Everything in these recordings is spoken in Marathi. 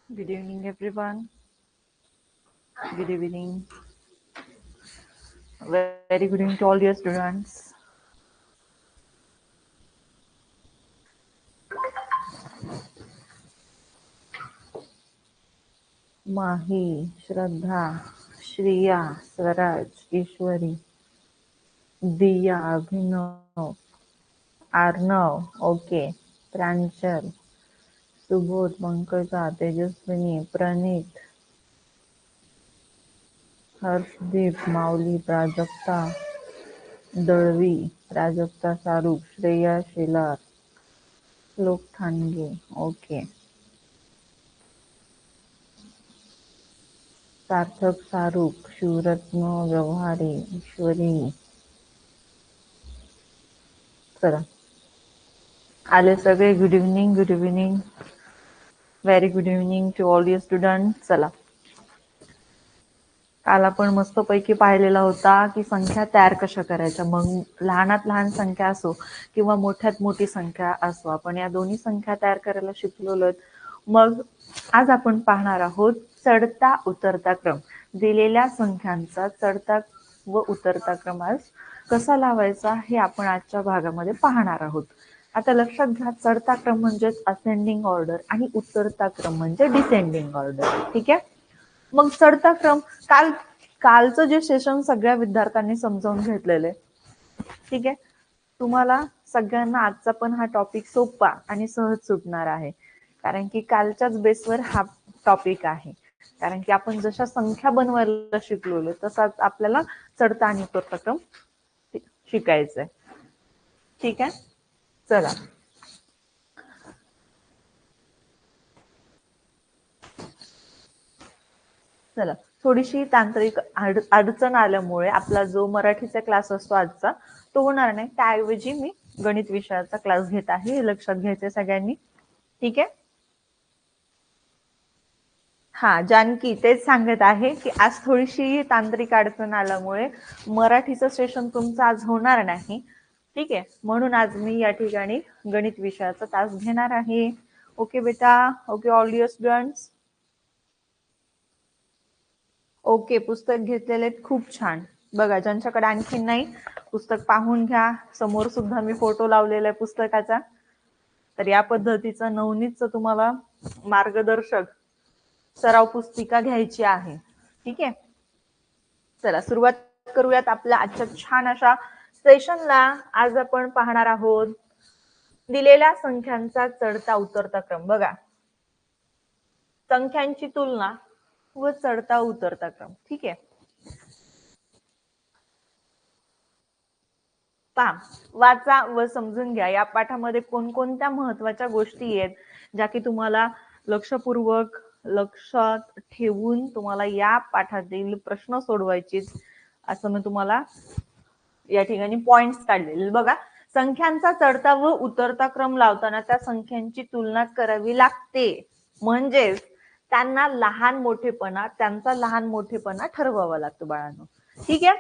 Good evening, everyone. Good evening. Very good evening to all dear students. Mahi, Shraddha, Shriya, Swaraj, Ishwari, Diya, Abhinav, Arnav, okay, Pranchal, Subodh, Pankaja, Tejaswini, Pranit, Harshdeep, Mauli, Prajakta, Dalvi, Prajakta Saruk, Shreya Shelar, Lok Thange, okay. सार्थक सारूक, शिवरत्न व्यवहारे, ईश्वरी. चला आले सगळे. Good evening, good evening, very good evening to all your student. चला, काल आपण मस्तपैकी पाहिलेला होता की संख्या तयार कशा करायच्या. मग लहानात लहान संख्या असो किंवा मोठ्यात मोठी संख्या असो, आपण या दोन्ही संख्या तयार करायला शिकलेलो. मग आज आपण पाहणार आहोत चढता उतरता क्रम. दिलेल्या संख्यांचा चढता व उतरता क्रम आज कसा लावायचा हे आपण आजच्या भागामध्ये पाहणार आहोत. आता लक्षात घ्या, चढता क्रम म्हणजे असेंडिंग ऑर्डर आणि उतरता क्रम म्हणजे डिसेंडिंग ऑर्डर. ठीक आहे. मग चढता क्रम कालचं जे सेशन सगळ्या विद्यार्थ्यांनी समजावून घेतलेले. ठीक आहे. तुम्हाला सगळ्यांना आजचा पण हा टॉपिक सोपा आणि सहज सुटणार आहे, कारण की कालच्याच बेसवर हा टॉपिक आहे. कारण की आपण जशा संख्या बनवायला शिकलो तसाच आपल्याला चढता आणि उतरता क्रम शिकायचंय. ठीक आहे. चला, चला थोडीशी तांत्रिक अडचण आल्यामुळे आपला जो मराठीचा क्लास असतो आजचा तो होणार नाही. त्याऐवजी मी गणित विषयाचा क्लास घेत आहे, हे लक्षात घ्यायचे सगळ्यांनी. ठीक आहे. हा, जानकी तेच सांगत आहे की आज थोडीशी तांत्रिक अडचण आल्यामुळे मराठीचं सेशन तुमचं आज होणार नाही. ठीक आहे. म्हणून आज मी या ठिकाणी गणित विषयाचा तास घेणार आहे. ओके बेटा, okay all your students. Okay, पुस्तक घेतलेले खूप छान. बघा, ज्यांच्याकडे आणखी नाही पुस्तक पाहून घ्या. समोर सुद्धा मी फोटो लावलेला आहे पुस्तकाचा. तर या पद्धतीचं नवनीतचं तुम्हाला मार्गदर्शक सराव पुस्तिका घ्यायची आहे. ठीक आहे. चला सुरुवात करूयात आपल्या आजच्या छान अशा सेशनला. आज आपण पाहणार आहोत दिलेल्या संख्यांचा चढता उतरता क्रम. बघा, संख्यांची तुलना व चढता उतरता क्रम. ठीक आहे. पहा, वाचा व समजून घ्या. या पाठामध्ये कोणकोणत्या महत्वाच्या गोष्टी आहेत ज्या की तुम्हाला लक्षपूर्वक लक्षात ठेवून तुम्हाला या पाठातील प्रश्न सोडवायचे, असं मी तुम्हाला या ठिकाणी पॉइंट्स काढलेले. बघा, संख्यांचा चढता व उतरता क्रम लावताना त्या संख्यांची तुलना करावी लागते. म्हणजेच त्यांचा लहान मोठेपणा ठरवावा लागतो बाळांनो. ठीक आहे.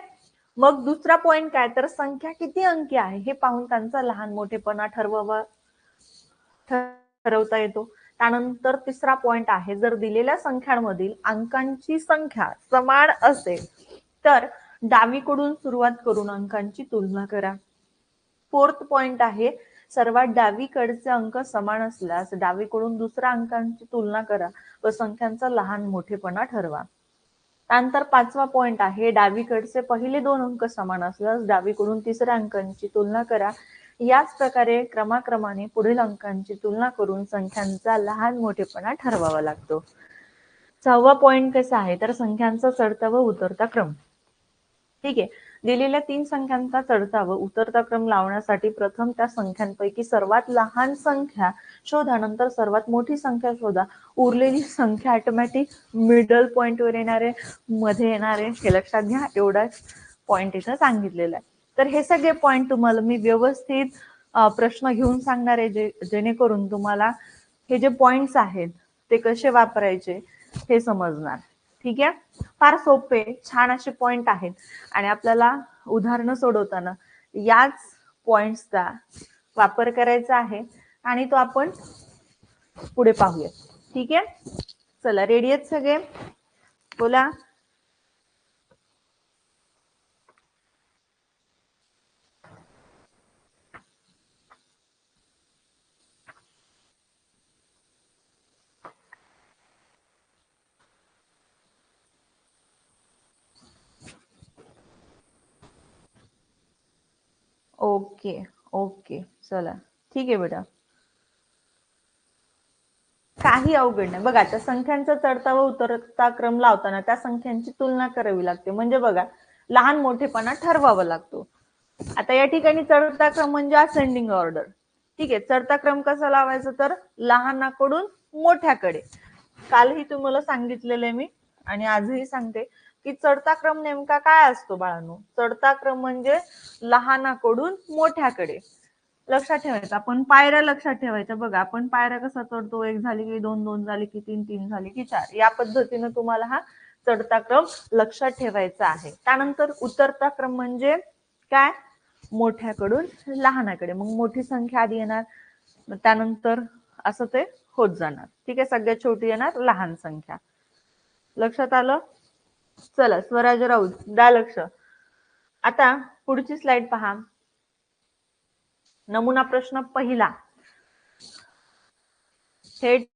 मग दुसरा पॉइंट काय, तर संख्या किती अंकी आहे हे पाहून त्यांचा लहान मोठेपणा ठरवता येतो. त्यानंतर तिसरा पॉइंट आहे, जर दिलेल्या संख्यांमधील अंकांची संख्या समान असेल तर डावीकडून सुरुवात करून अंकांची तुलना करा. फोर्थ पॉइंट आहे, सर्वात डावीकडचे अंक समान असल्यास डावीकडून दुसऱ्या अंकांची तुलना करा व संख्यांचा लहान मोठेपणा ठरवा. त्यानंतर पाचवा पॉइंट आहे, डावीकडचे पहिले दोन अंक समान असल्यास डावीकडून तिसऱ्या अंकांची तुलना करा. याच प्रकारे क्रमाक्रमाने पुढील अंकांची तुलना करून संख्यांचा लहान मोठेपणा ठरवावा लागतो. सहावा पॉइंट कसा आहे, तर संख्यांचा चढता व उतरता क्रम. ठीक आहे. दिलेल्या तीन संख्यांचा चढता व उतरता क्रम लावण्यासाठी प्रथम त्या संख्यांपैकी सर्वात लहान संख्या शोधा, नंतर सर्वात मोठी संख्या शोधा. उरलेली संख्या ऑटोमॅटिक मिडल पॉइंटवर येणारे, मध्ये येणारे, हे लक्षात घ्या. एवढाच पॉइंट इथं सांगितलेला आहे. तर हे सगळे पॉइंट तुम्हाला मी व्यवस्थित प्रश्न घेऊन सांगणार आहे, जेणेकरून तुम्हाला हे जे पॉइंट्स आहेत ते कसे वापरायचे हे समजणार. ठीक आहे. फार सोपे छान असे पॉइंट आहेत आणि आपल्याला उदाहरणं सोडवताना याच पॉइंट्सचा वापर करायचा आहे आणि तो आपण पुढे पाहूया. ठीक आहे. चला रेडी आहेत सगळे, बोला. ओके ओके, चला ठीक आहे बेटा, काही अवघड नाही. बघा त्या संख्यांचा चढता व उतरता क्रम लावताना त्या संख्यांची तुलना करावी लागते. म्हणजे बघा लहान मोठेपणा ठरवावा लागतो. आता या ठिकाणी चढता क्रम म्हणजे असेंडिंग ऑर्डर. ठीक आहे, चढता क्रम कसा लावायचा तर लहानाकडून मोठ्याकडे. कालही तुम्हाला सांगितलेलं आहे मी आणि आजही सांगते की चढता क्रम नेमका काय असतो बाळांनो. चढता क्रम म्हणजे लहानाकडून मोठ्याकडे. लक्षात ठेवायचं, आपण पायऱ्या लक्षात ठेवायच्या. बघा आपण पायऱ्या कसा चढतो, एक झाली की दोन, दोन झाली की तीन, तीन झाली की चार, या पद्धतीने तुम्हाला हा चढता क्रम लक्षात ठेवायचा आहे. त्यानंतर उतरता क्रम म्हणजे काय, मोठ्याकडून लहानाकडे. मग मोठी संख्या आधी येणार, त्यानंतर असं ते होत जाणार. ठीक आहे, सगळ्यात शेवटी येणार लहान संख्या. लक्षात आलं. चला स्वराज राऊत द्या लक्ष. आता पुढची स्लाइड पहा. नमुना प्रश्न पहिला. थेट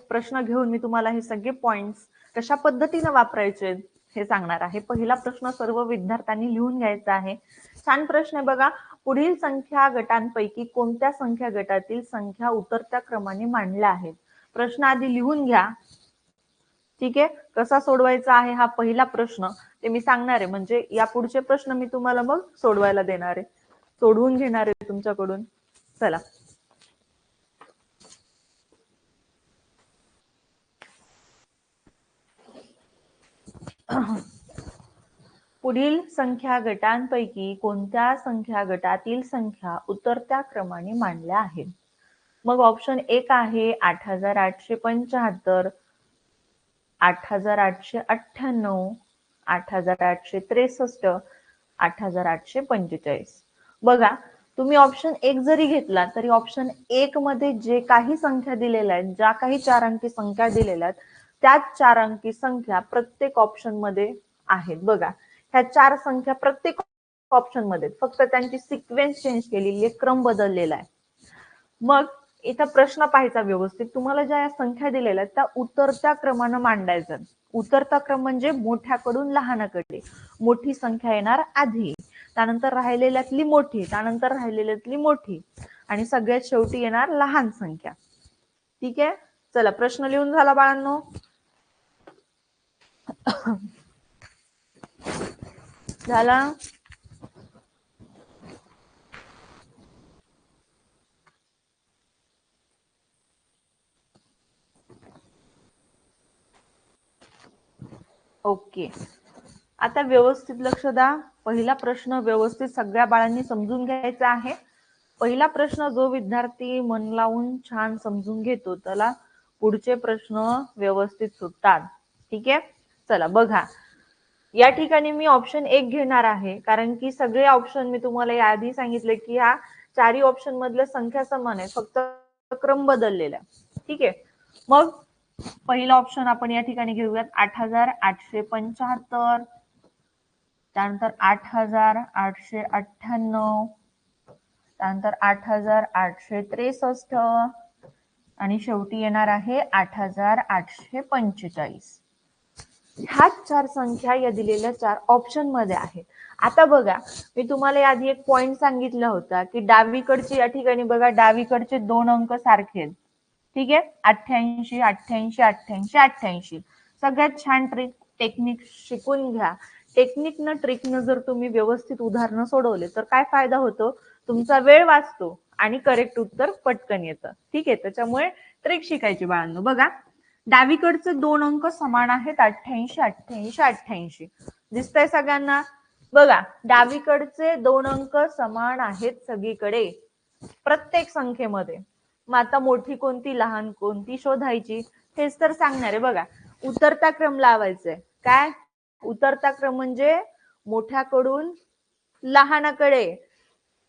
प्रश्न घेऊन मी तुम्हाला हे सगळे पॉइंट्स कशा पद्धतीने वापरायचे हे सांगणार आहे. पहिला प्रश्न सर्व विद्यार्थ्यांनी लिहून घ्यायचा आहे. छान प्रश्न आहे बघा. पुढील संख्या गटांपैकी कोणत्या संख्या गटातील संख्या उतरत्या क्रमाने मांडल्या आहेत. प्रश्न आधी लिहून घ्या. ठीक आहे, कसा सोडवायचा आहे हा पहिला प्रश्न ते मी सांगणार आहे. म्हणजे या पुढचे प्रश्न मी तुम्हाला मग सोडवायला देणार आहे, सोडवून घेणार आहे तुमच्याकडून. चला पुढील संख्या गटांपैकी कोणत्या संख्या गटातील संख्या उतरत्या क्रमाने मांडल्या आहेत. मग ऑप्शन एक आहे 8875, 8898, 8863, 8845. बघा तुम्ही ऑप्शन एक जरी घेतला तरी ऑप्शन एक मध्ये जे काही संख्या दिलेल्या आहेत, ज्या काही 4 अंकी संख्या दिलेल्या आहेत, त्याच 4 अंकी संख्या प्रत्येक ऑप्शन मध्ये आहेत. बघा ह्या 4 संख्या प्रत्येक ऑप्शन मध्ये, फक्त त्यांची सिक्वेन्स चेंज केलेली आहे, क्रम बदललेला आहे. मग इथं प्रश्न पाहायचा व्यवस्थित. तुम्हाला ज्या संख्या दिलेल्या आहेत त्या उतरत्या क्रमानं मांडायचं. उतरता क्रम म्हणजे मोठ्याकडून लहानाकडे. मोठी संख्या येणार आधी, त्यानंतर राहिलेल्यातली मोठी, त्यानंतर राहिलेल्यातली मोठी आणि सगळ्यात शेवटी येणार लहान संख्या. ठीक आहे, चला प्रश्न लिहून झाला बाळांनो. झाला. ओके, आता व्यवस्थित लक्ष द्या. पहिला प्रश्न व्यवस्थित सगळ्या बाळांनी समजून घ्यायचा आहे. पहिला प्रश्न जो विद्यार्थी मन लावून छान समजून घेतो त्याला पुढचे प्रश्न व्यवस्थित सुटतात. ठीक आहे, चला बघा. या ठिकाणी मी ऑप्शन एक घेणार आहे, कारण की सगळे ऑप्शन मी तुम्हाला याआधी सांगितले की ह्या चारही ऑप्शन मधल्या संख्या समान आहे, फक्त क्रम बदललेला आहे. ठीक आहे, मग पहिला ऑप्शन आपण या ठिकाणी घेऊयात 8875, त्यानंतर 8898, त्यानंतर 8863 आणि शेवटी येणार आहे 8845. ह्या 4 संख्या या दिलेल्या 4 ऑप्शन मध्ये आहेत. आता बघा मी तुम्हाला आधी एक पॉइंट सांगितला होता की डावीकडचे या ठिकाणी बघा डावीकडचे 2 अंक सारखे आहेत. ठीक आहे, 88, 88, 88, 88. सगळ्यात छान टेक्निक शिकून घ्या. टेक्निकनं ट्रिकनं जर तुम्ही व्यवस्थित उदाहरणं सोडवले तर काय फायदा होतो, तुमचा वेळ वाचतो आणि करेक्ट उत्तर पटकन येतं. ठीक आहे, त्याच्यामुळे ट्रिक शिकायची बाळांनो. बघा डावीकडचे 2 अंक समान आहेत, 88, 88, 88. दिसतंय सगळ्यांना. बघा डावीकडचे 2 अंक समान आहेत सगळीकडे प्रत्येक संख्येमध्ये. मग आता मोठी कोणती लहान कोणती शोधायची हेच तर सांगणार आहे. बघा उतरता क्रम लावायचंय. काय उतरता क्रम म्हणजे मोठ्याकडून लहानाकडे.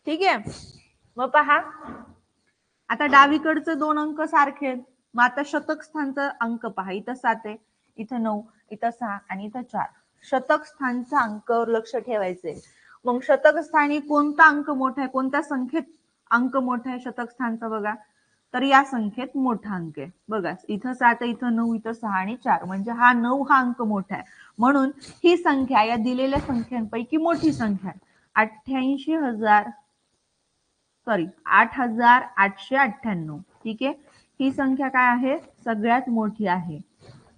ठीक आहे, मग पहा आता डावीकडचे 2 अंक सारखे आहेत, मग आता शतक स्थानचा अंक पहा, इथं 7 आहे, इथं 9, इथं 6 आणि इथं 4. शतक स्थानचा अंकावर लक्ष ठेवायचंय. मग शतक स्थानी कोणता अंक मोठा आहे, कोणत्या संख्येत अंक मोठा आहे शतक स्थानचा बघा, तर या संख्येत मोठा अंक आहे बघा. इथं 7 आहे, इथं 9, इथं 6 आणि 4, म्हणजे हा 9 हा अंक मोठा आहे. म्हणून ही संख्या या दिलेल्या संख्यांपैकी मोठी संख्या आहे. 8898. ठीक आहे, ही संख्या काय आहे, सगळ्यात मोठी आहे.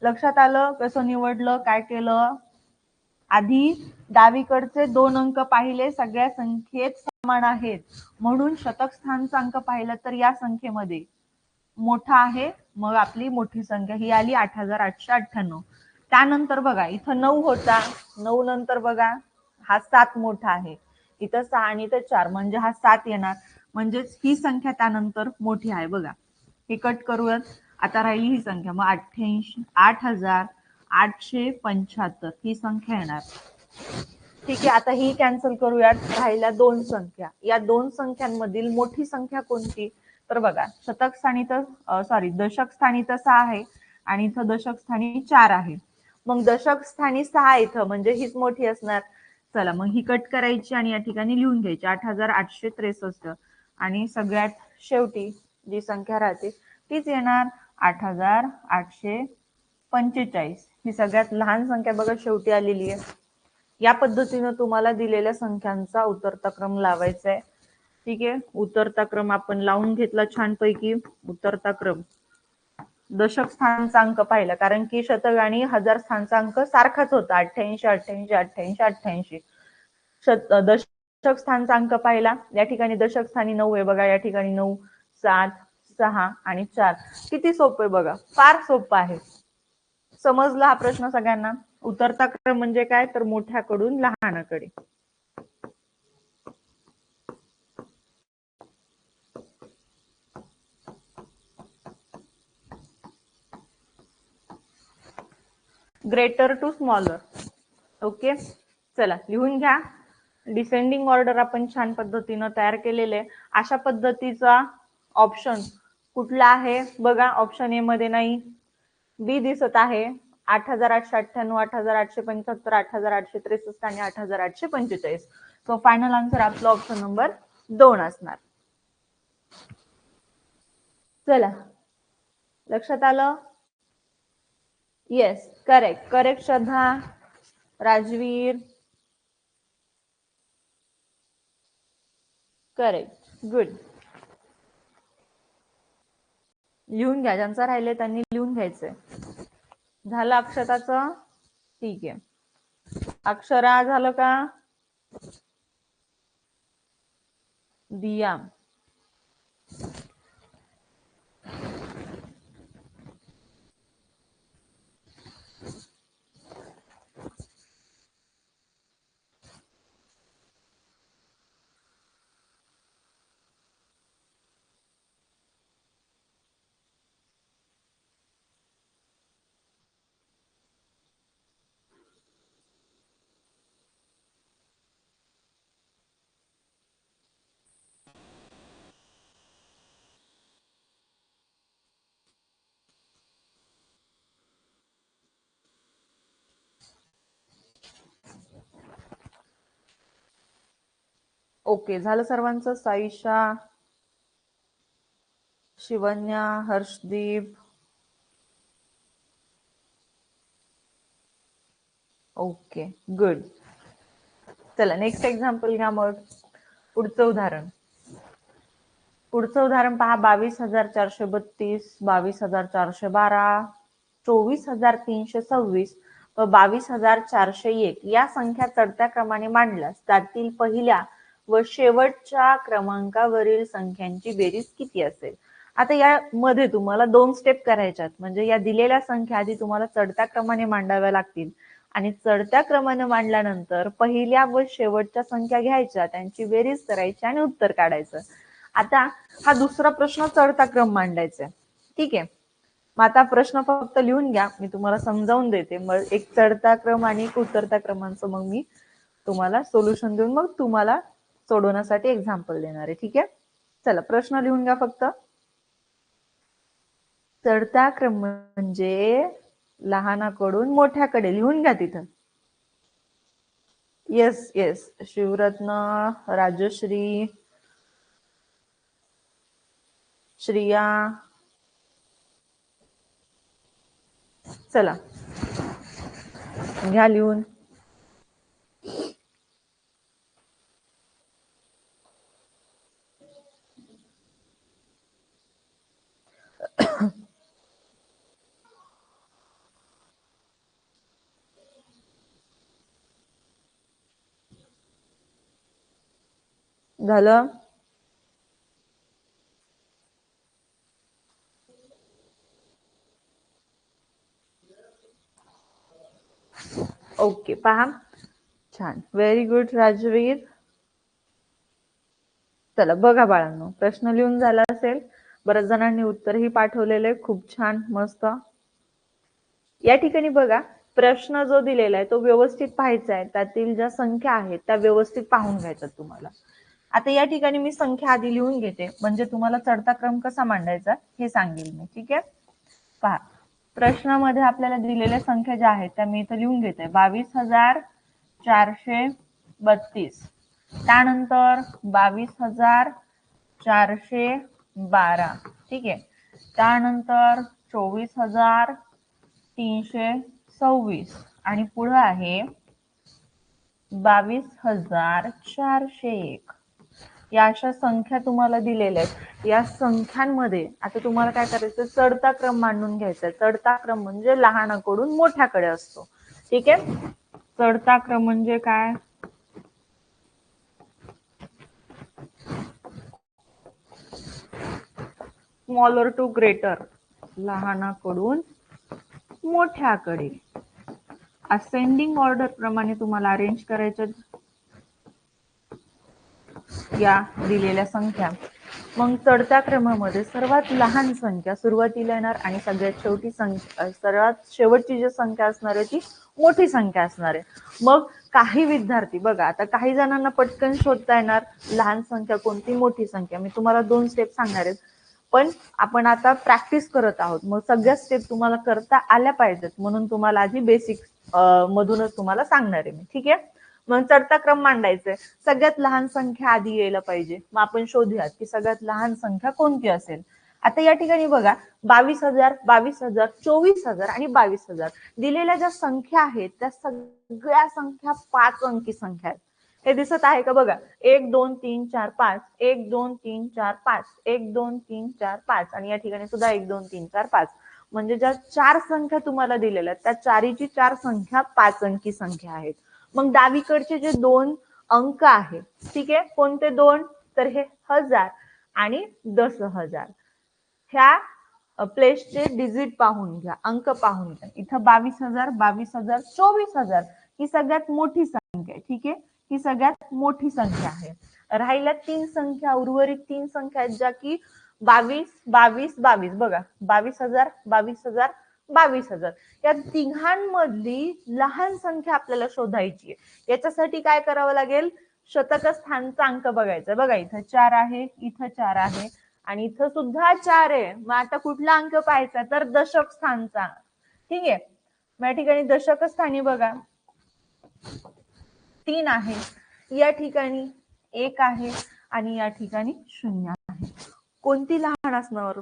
लक्षात आलं कसं निवडलं, काय केलं? आधी डावीकडचे 2 अंक पाहिले, सगळ्या संख्येत समान आहेत, म्हणून शतक स्थानचा अंक पाहिला तर या संख्येमध्ये मोठा आहे, मग आपली मोठी संख्या ही आली 8898. त्यानंतर बघा इथं 9 होता, 9 नंतर बघा हा 7 मोठा आहे, इथं 6 आणि इथं 4, म्हणजे हा 7 येणार, म्हणजेच ही संख्या त्यानंतर मोठी आहे बघा. हे कट करूयात, आता राहिली ही संख्या, मग 8875 ही संख्या येणार. ठीक आहे, आता ही कॅन्सल करूयात, राहिल्या 2 संख्या. या 2 संख्यांमधील मोठी संख्या कोणती, तर बघा शतक स्थानी तर दशक स्थानी तर 6 आहे आणि इथं दशक स्थानी 4 आहे. मग दशक स्थानी 6 इथं, म्हणजे हीच मोठी असणार. चला मग ही कट करायची आणि या ठिकाणी लिहून घ्यायची 8863, आणि सगळ्यात शेवटी जी संख्या राहते तीच येणार 8845. ही सगळ्यात लहान संख्या बघा शेवटी आलेली आहे. या पद्धतीने तुम्हाला दिलेल्या संख्यांचा उतरता क्रम लावायचा आहे. ठीक आहे, उतरता क्रम आपण लावून घेतला छानपैकी. उतरता क्रम दशक स्थानचा अंक पाहिला, कारण की शतक आणि हजार स्थानचा अंक सारखाच होता, 88 88 88 88. दशक स्थानचा अंक पाहिला, या ठिकाणी दशक स्थानी 9 आहे बघा, या ठिकाणी 9, 7, 6 आणि 4. किती सोपं आहे बघा, फार सोपं आहे. समजला हा प्रश्न सगळ्यांना? उतरता क्रम म्हणजे काय, तर मोठ्याकडून लहानाकडे. Greater to smaller. ओके, चला लिहून घ्या. डिसेंडिंग ऑर्डर आपण छान पद्धतीनं तयार केलेले. अशा पद्धतीचा ऑप्शन कुठला आहे बघा, ऑप्शन ए मध्ये नाही, बी दिसत आहे. 8898, 8875, 8863 आणि 8845. सो फायनल आन्सर आपला ऑप्शन नंबर 2 असणार. चला लक्षात आलं? Yes, correct. करेक्ट श्रद्धा, राजवीर, करेक्ट, गुड. लिहून घ्या, ज्यांचा राहिले त्यांनी लिहून घ्यायचंय. झालं अक्षताचं? ठीक आहे. अक्षरा झालं का? दिया, ओके. झालं सर्वांचं? Saisha, Shivanya, Harshdeep, okay, good. चला नेक्स्ट एक्झाम्पल घ्या मग. पुढचं उदाहरण पहा. 22,432, 22,412, 24,326 व 22,401 या संख्या चढत्या क्रमाने मांडल्यास त्यातील पहिल्या व शेवटच्या क्रमांकावरील संख्यांची बेरीज किती असेल? आता यामध्ये तुम्हाला 2 स्टेप करायच्यात, म्हणजे या दिलेल्या संख्या आधी तुम्हाला चढत्या क्रमाने मांडाव्या लागतील आणि चढत्या क्रमाने मांडल्यानंतर पहिल्या व शेवटच्या संख्या घ्यायच्या, त्यांची बेरीज करायची आणि उत्तर काढायचं. आता हा दुसरा प्रश्न चढता क्रम मांडायचा आहे. ठीक आहे, मग आता प्रश्न फक्त लिहून घ्या, मी तुम्हाला समजावून देते. मग एक चढता क्रम आणि एक उतरता क्रमांचं मग मी तुम्हाला सोल्युशन देऊन मग तुम्हाला सोडवण्यासाठी एक्झाम्पल देणार आहे. ठीक आहे, चला प्रश्न लिहून घ्या फक्त. चढता क्रम म्हणजे लहानाकडून मोठ्याकडे. लिहून घ्या तिथं. येस येस, शिवरत्न, राजश्री, श्रिया, चला घ्या लिहून. झालं? ओके, पहा छान, व्हेरी गुड राजवीर. चला बघा बाळांनो, प्रश्न लिहून झाला असेल. बऱ्याच जणांनी उत्तरही पाठवलेले, खूप छान, मस्त. या ठिकाणी बघा, प्रश्न जो दिलेला आहे तो व्यवस्थित पाहायचा आहे. त्यातील ज्या संख्या आहेत त्या व्यवस्थित पाहून घ्यायच्या तुम्हाला. आता या ठिकाणी मी संख्या आधी लिहून घेते, म्हणजे तुम्हाला चढता क्रम कसा मांडायचा हे सांगेल मी. ठीक आहे, पहा प्रश्नामध्ये आपल्याला दिलेल्या संख्या ज्या आहेत त्या मी इथं लिहून घेते. 22,432, त्यानंतर 22,412, ठीक आहे, त्यानंतर 24,326 आणि पुढे आहे 22,401. या अशा संख्या तुम्हाला दिलेल्या आहेत. या संख्यांमध्ये आता तुम्हाला काय करायचं, चढता क्रम मांडून घ्यायचा. चढता क्रम म्हणजे लहानाकडून मोठ्याकडे असतो. ठीक आहे, चढता क्रम म्हणजे काय, स्मॉलर टू ग्रेटर, लहानाकडून मोठ्याकडे. असेंडिंग ऑर्डर प्रमाणे तुम्हाला अरेंज करायचं या दिलेल्या संख्या. मग चढत्या क्रमामध्ये सर्वात लहान संख्या सुरुवातीला येणार आणि सगळ्यात शेवटी संख्या, सर्वात शेवटची जी संख्या असणार आहे ती मोठी संख्या असणार आहे. मग काही विद्यार्थी बघा, आता काही जणांना पटकन शोधता येणार लहान संख्या कोणती, मोठी संख्या. मी तुम्हाला 2 स्टेप सांगणार आहे, पण आपण आता प्रॅक्टिस करत आहोत. मग सगळ्या स्टेप तुम्हाला करता आल्या पाहिजेत, म्हणून तुम्हाला आधी बेसिक मधूनच तुम्हाला सांगणार आहे मी. ठीक आहे, मग चढता क्रम मांडायचा आहे. सगळ्यात लहान संख्या आधी यायला पाहिजे. मग आपण शोधूयात की सगळ्यात लहान संख्या कोणती असेल. आता या ठिकाणी बघा, 22,000, 22,000, 24,000 आणि 22,000 दिलेल्या ज्या संख्या आहेत त्या सगळ्या संख्या 5 अंकी संख्या आहेत. हे दिसत आहे का बघा, 1 2 3 4 5, 1 2 3 4 5, 1 2 3 4 5 आणि या ठिकाणी सुद्धा 1 2 3 4 5. म्हणजे ज्या 4 संख्या तुम्हाला दिलेल्या आहेत त्या चारीची 4 संख्या 5 अंकी संख्या आहेत. मग डावीकडचे जे 2 अंक आहेत, ठीक आहे, कोणते 2, तर हे 1000 आणि 10,000. ह्या प्लेसचे डिजिट पाहून घ्या, अंक पाहून घ्या. इथं 22,000, 22,000, 24,000 ही सगळ्यात मोठी संख्या आहे. ठीक आहे, ही सगळ्यात मोठी संख्या आहे. राहिल्या 3 संख्या, उर्वरित 3 संख्या आहेत ज्या की 22, 22, 22. बघा, 22,000, 22,000, 22,000. या तिघांमधली लहान संख्या आपल्याला शोधायची आहे. याच्यासाठी काय करावं लागेल, शतक स्थानचा अंक बघायचा. बघा, इथं 4 आहे, इथं 4 आहे आणि इथं सुद्धा 4 आहे. मग आता कुठला अंक पाहायचा, तर दशक स्थानचा. ठीक आहे, मग या ठिकाणी दशक स्थानी बघा 3 आहे, या ठिकाणी 1 आहे आणि या ठिकाणी 0 आहे. कोणती लहान असणार,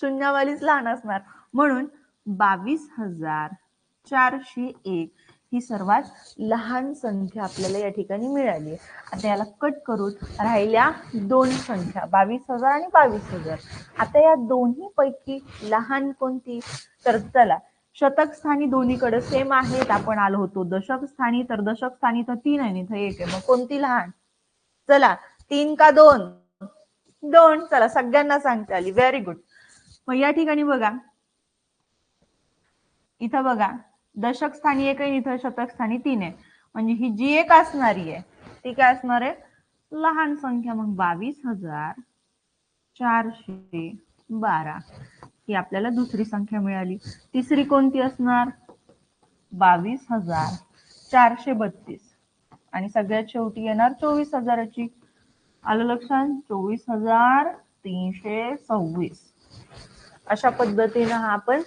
शून्यवालीच लहान असणार. म्हणून 22,401 ही सर्वात लहान संख्या आपल्याला या ठिकाणी मिळाली. आता याला कट करून राहिल्या 2 संख्या, 22,000 आणि 22,000. आता या दोन्ही पैकी लहान कोणती, तर चला शतक स्थानी दोन्हीकडे सेम आहेत. आपण आलो होतो दशक स्थानी, तर दशक स्थानी तर 3 आहे, इथं 1 आहे. मग कोणती लहान, चला 3 का 2, 2. चला सगळ्यांना सांगता आली, व्हेरी गुड. मग या ठिकाणी बघा, इथं बघा दशक स्थानी 1 आहे, इथं शतक स्थानी 3 आहे. म्हणजे ही जी एक असणारी आहे ती काय असणार आहे, लहान संख्या. मग 22,412 ही आपल्याला दुसरी संख्या मिळाली. तिसरी कोणती असणार, 22,432 आणि सगळ्यात शेवटी येणार 24,000ची. आलं लक्षात, 24,326. अशा पद्धतीनं हा आपण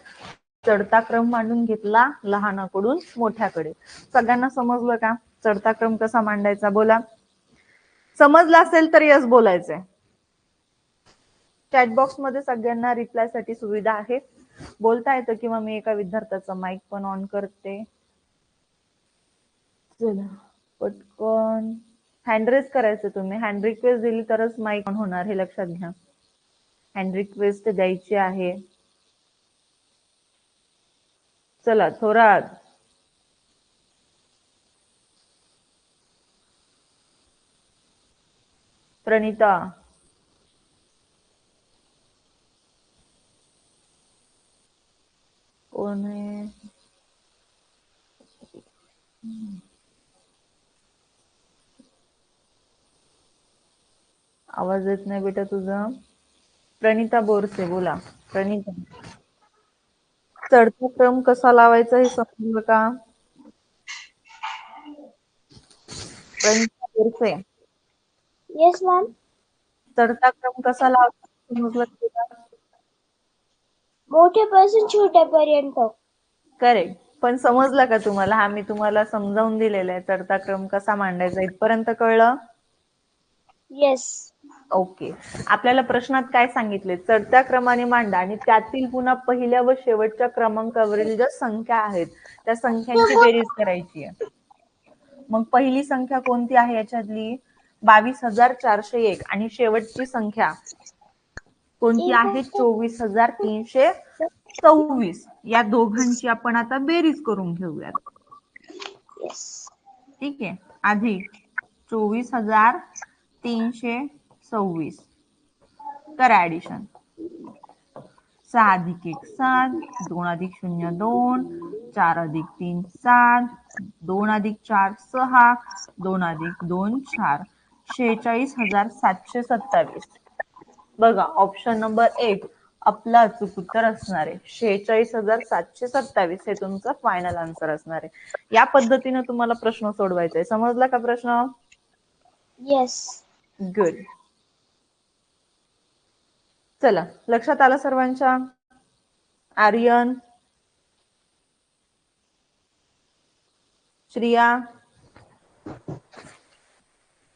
चढता क्रम मांडून घेतला लहानाकडून मोठ्याकडे. सगळ्यांना समजलं का चढता क्रम कसा मांडायचा? बोला. समजलं असेल तर यस बोलायचंय. चॅट बॉक्स मध्ये सगळ्यांना रिप्लाय साठी सुविधा आहे, बोलता येतं किंवा मी एका विद्यार्थ्याचा माईक पण ऑन करते. चला पटकन हँड रेज करायचं. तुम्ही हँड रिक्वेस्ट दिली तरच माईक ऑन होणार, हे लक्षात घ्या. हँड रिक्वेस्ट द्यायची आहे. चला थोरात, प्रणिता, कोण आहे? आवाज येत नाही बेटा तुझा. प्रणिता बोरसे बोला. प्रणिता, चढता क्रम कसा लावायचा हे समजलं का? Pranita Borse, yes ma'am. चढता क्रम कसा लावायचा समजलं का? मोठ्यापासून छोट्यापर्यंत. करेक्ट. पण समजलं का तुम्हाला? हा मी तुम्हाला समजावून दिलेला आहे, चढता क्रम कसा मांडायचा. इथपर्यंत कळलं? येस. ओके. आपल्याला प्रश्नात काय सांगितले? चढत्या क्रमाने मांडा आणि त्यातील पुन्हा पहिल्या व शेवटच्या क्रमांकावरील ज्या संख्या आहेत त्या संख्यांची बेरीज करायची आहे. मग पहिली संख्या कोणती आहे याच्यातली? 22,401 आणि शेवटची संख्या कोणती आहे? 24,326. या दोघांची आपण आता बेरीज करून घेऊयात. ठीक आहे. अधिक 24,326 करा ऍडिशन. 6 अधिक 1 7, 2 अधिक 0 2, 4 अधिक 3 7, 2 अधिक 4 6, 2 अधिक 2 4, 46,727. बघा ऑप्शन नंबर 1 आपलं अचूक उत्तर असणार आहे. 46,727 हे तुमचं फायनल आन्सर असणार आहे. या पद्धतीने तुम्हाला प्रश्न सोडवायचा आहे. समजला का प्रश्न? येस. गुड. चला लक्षात आलं सर्वांच्या? आर्यन, श्रिया,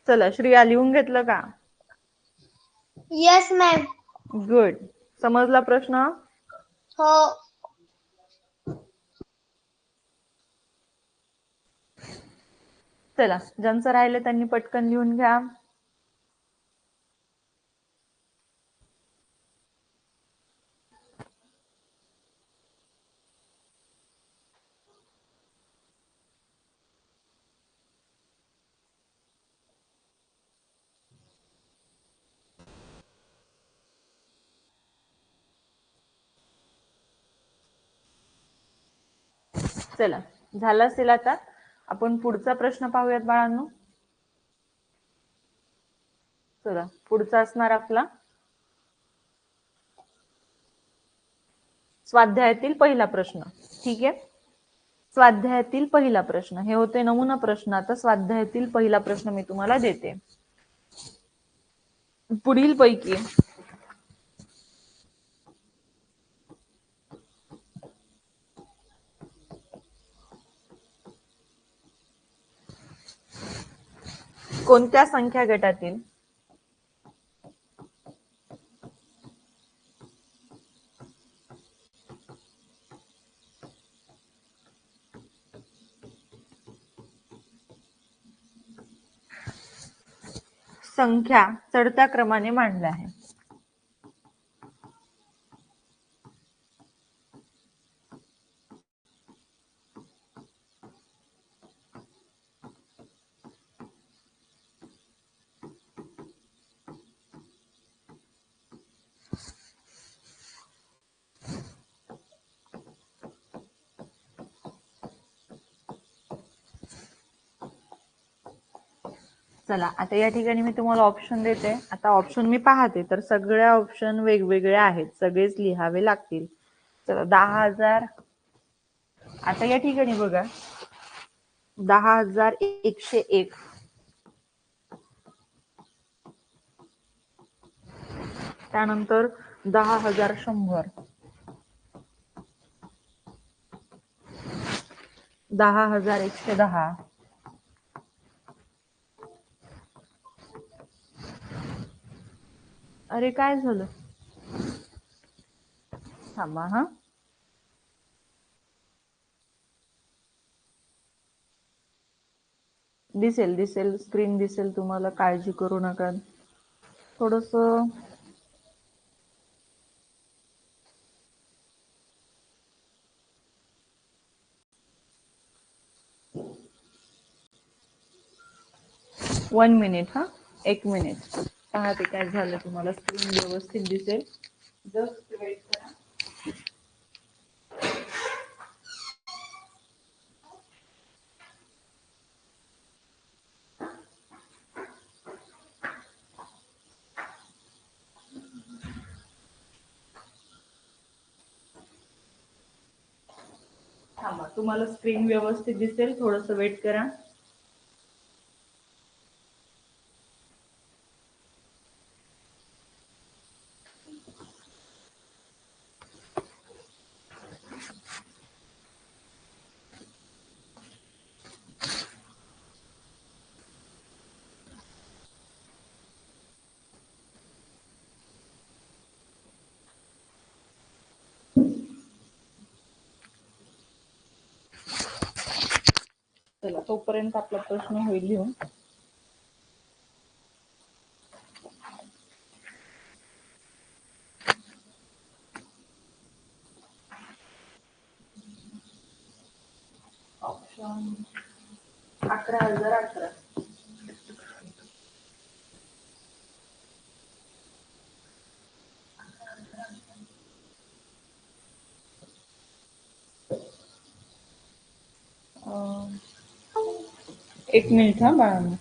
चला श्रिया लिहून घेतलं का? Yes ma'am. गुड. समजला प्रश्न? हो. चला ज्यांचं राहिलं त्यांनी पटकन लिहून घ्या. चला झालं असेल आता. आपण पुढचा प्रश्न पाहूयात बाळांनो. चला पुढचा असणार आपला स्वाध्यायातील पहिला प्रश्न. ठीक आहे. स्वाध्यायातील पहिला प्रश्न हे होते नमुना प्रश्न. आता स्वाध्यायातील पहिला प्रश्न मी तुम्हाला देते. पुढील पैकी कोणत्या संख्या गटातील संख्या चढत्या क्रमाने मांडल्या आहे? चला आता या ठिकाणी मी तुम्हाला ऑप्शन देते. आता ऑप्शन मी पाहते तर सगळ्या ऑप्शन वेगवेगळे आहेत, सगळेच लिहावे लागतील. चला 10,000. आता या ठिकाणी बघा 10,101, त्यानंतर 10,100, 10,110. अरे काय झालं? थांबा हा. दिसेल स्क्रीन दिसेल तुम्हाला, काळजी करू नका. थोडस 1 मिनिट हा, 1 मिनिट. पाहते काय झालं, तुम्हाला स्क्रीन व्यवस्थित दिसेल. जस्ट वेट करा. थांबा, तुम्हाला स्क्रीन व्यवस्थित दिसेल, थोडस वेट करा. चला, तोपर्यंत आपला प्रश्न होईल लिहून. ऑप्शन 11,011. एक मिनिट हा बाळांनो.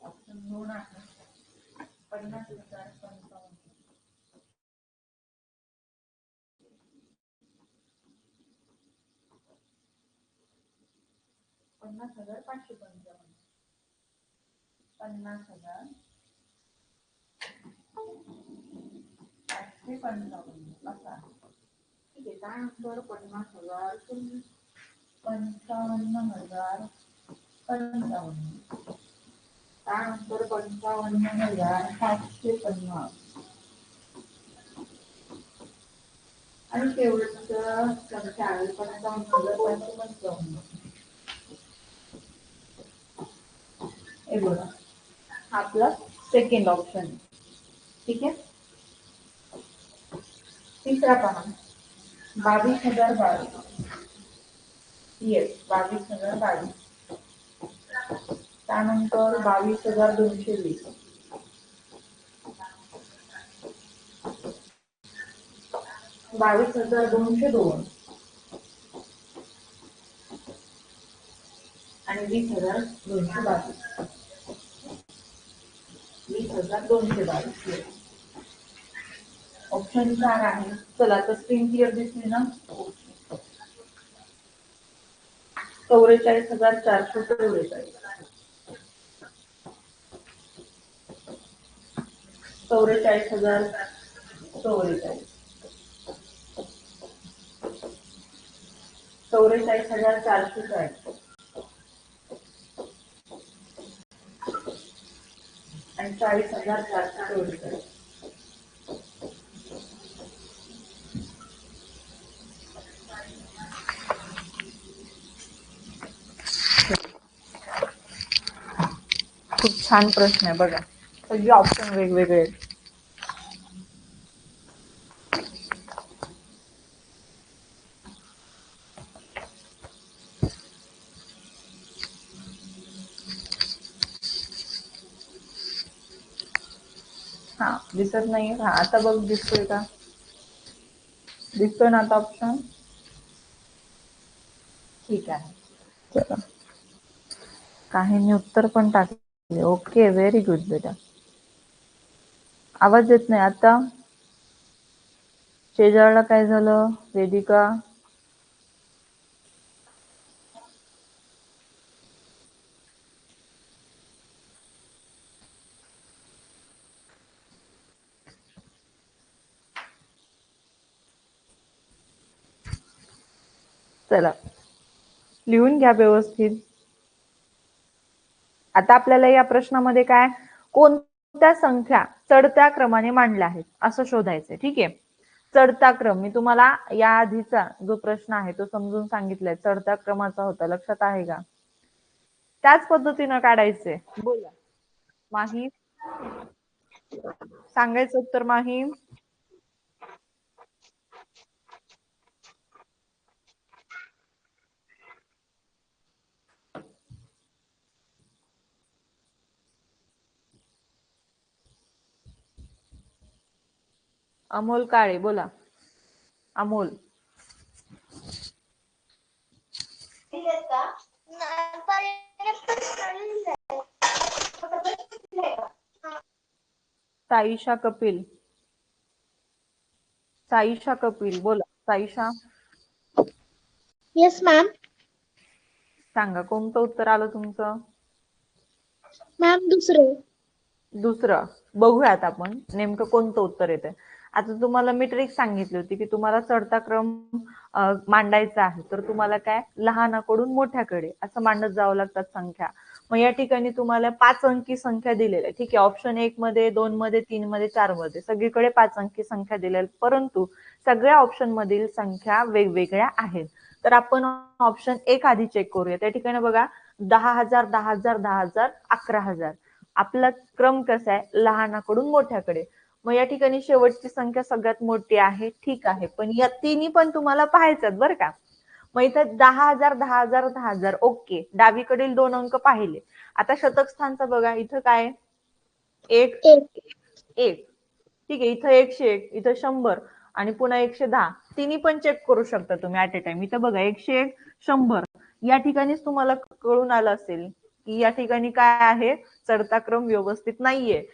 ऑप्शन 2 आहे 50,055. 50,555. 50,555 असा. ठीक आहे, त्यानंतर 50,000, 55,055. त्यानंतर 55,750. आणि शेवटचं संख्या आहे 55,555. हे बघा, हा आपला सेकंड ऑप्शन. ठीक आहे. तिसरा पहा, 22,022. येस, 22,022. त्यानंतर 22,220. 22,202. आणि 20,222. 20,222. ऑप्शन 4 आहे. चला, तर स्क्रीन क्लिअर दिसली ना? 44,444. 44,044. 44,440. आणि 40,444. खूप छान प्रश्न आहे बघा, सगळे ऑप्शन वेगवेगळे. हा दिसत नाही. हा आता बघ दिसतोय का? दिसतोय ना आता ऑप्शन? ठीक आहे. चला काहींनी उत्तर पण टाकले. ओके, व्हेरी गुड बेटा. आवाज येत नाही आता? शेजारला काय झालं? वेदिका चला लिहून घ्या व्यवस्थित. आता आपल्याला या प्रश्नामध्ये काय, कोणत्या संख्या चढत्या क्रमाने मांडल्या आहेत असं शोधायचंय. ठीक आहे. चढता क्रम मी तुम्हाला या आधीचा जो प्रश्न आहे तो समजून सांगितलाय, चढत्या क्रमाचा होता. लक्षात आहे का? त्याच पद्धतीनं काढायचंय. बोला माही, सांगायचं उत्तर माही. अमोल काळे बोला. अमोल साईशा कपिल, साईशा कपिल बोला. Saisha yes ma'am. सांगा कोणतं उत्तर आलं तुमचं? मॅम दुसरं. दुसरं. बघूयात आपण नेमकं कोणतं उत्तर येतंय. आता तुम्हाला मी ट्रिक सांगितली होती की तुम्हाला चढता क्रम मांडायचा आहे तर तुम्हाला काय, लहानाकडून मोठ्याकडे असं मांडत जावं लागतात संख्या. मग या ठिकाणी तुम्हाला 5 अंकी संख्या दिलेल्या आहे. ठीक आहे. ऑप्शन 1 मध्ये, 2 मध्ये, 3 मध्ये, 4 मध्ये सगळीकडे 5 अंकी संख्या दिलेल्या, परंतु सगळ्या ऑप्शन मधील संख्या वेगवेगळ्या आहेत. तर आपण ऑप्शन 1 आधी चेक करूया. त्या ठिकाणी बघा 10,000, 10,000, 10,000, 11,000. आपला क्रम कसा आहे, लहानाकडून मोठ्याकडे. मग या ठिकाणी शेवटची संख्या सगळ्यात मोठी आहे. ठीक आहे. पण या तिन्ही पण तुम्हाला पाहायच्यात बरं का. मग इथं 10,000, 10,000, 10,000 ओके. डावीकडील 2 अंक पाहिले. आता शतक स्थानचा बघा, इथं काय 1 1. ठीक आहे. इथं 101, इथं 100 आणि पुन्हा 110. तिन्ही पण चेक करू शकता तुम्ही ऍट ए टाइम. इथं बघा 101, 100. या ठिकाणीच तुम्हाला कळून आलं असेल की या ठिकाणी काय आहे, चढता क्रम व्यवस्थित नाहीये.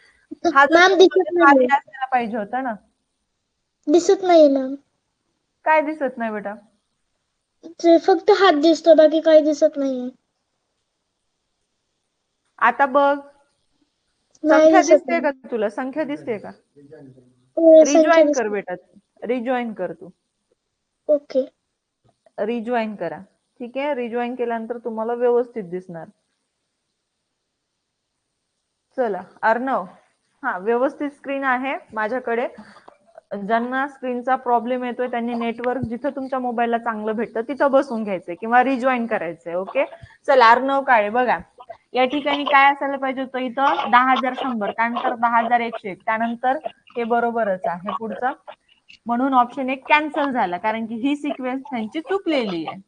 हा जो मॅम दिसत खाली नाही. असायला पाहिजे होता ना. दिसत नाही मॅम. काय दिसत नाही बेटा? ते फक्त हात दिसतो, बाकी काही दिसत नाहीये. आता बघ, नाही संख्या दिसत दिसते नाही. का तुला? संख्या दिसते का? संख्या रिजॉईन कर दिसते. बेटा, रिजॉईन कर तू. ओके. रिजॉईन करा. ठीक आहे. रिजॉईन केल्यानंतर तुम्हाला व्यवस्थित दिसणार. चला अर्णव, हा व्यवस्थित स्क्रीन आहे माझ्याकडे. ज्यांना स्क्रीनचा प्रॉब्लेम येतोय त्यांनी नेटवर्क जिथं तुमच्या मोबाईलला चांगलं भेटतं तिथं बसून घ्यायचंय किंवा रिजॉईन करायचंय. ओके. चला अर्णव काळे बघा, या ठिकाणी काय असायला पाहिजे होतं, इथं 10,100, त्यानंतर 10,101, त्यानंतर हे बरोबरच आहे पुढचं. म्हणून ऑप्शन 1 कॅन्सल झाला, कारण की ही सिक्वेन्स त्यांची चुकलेली आहे.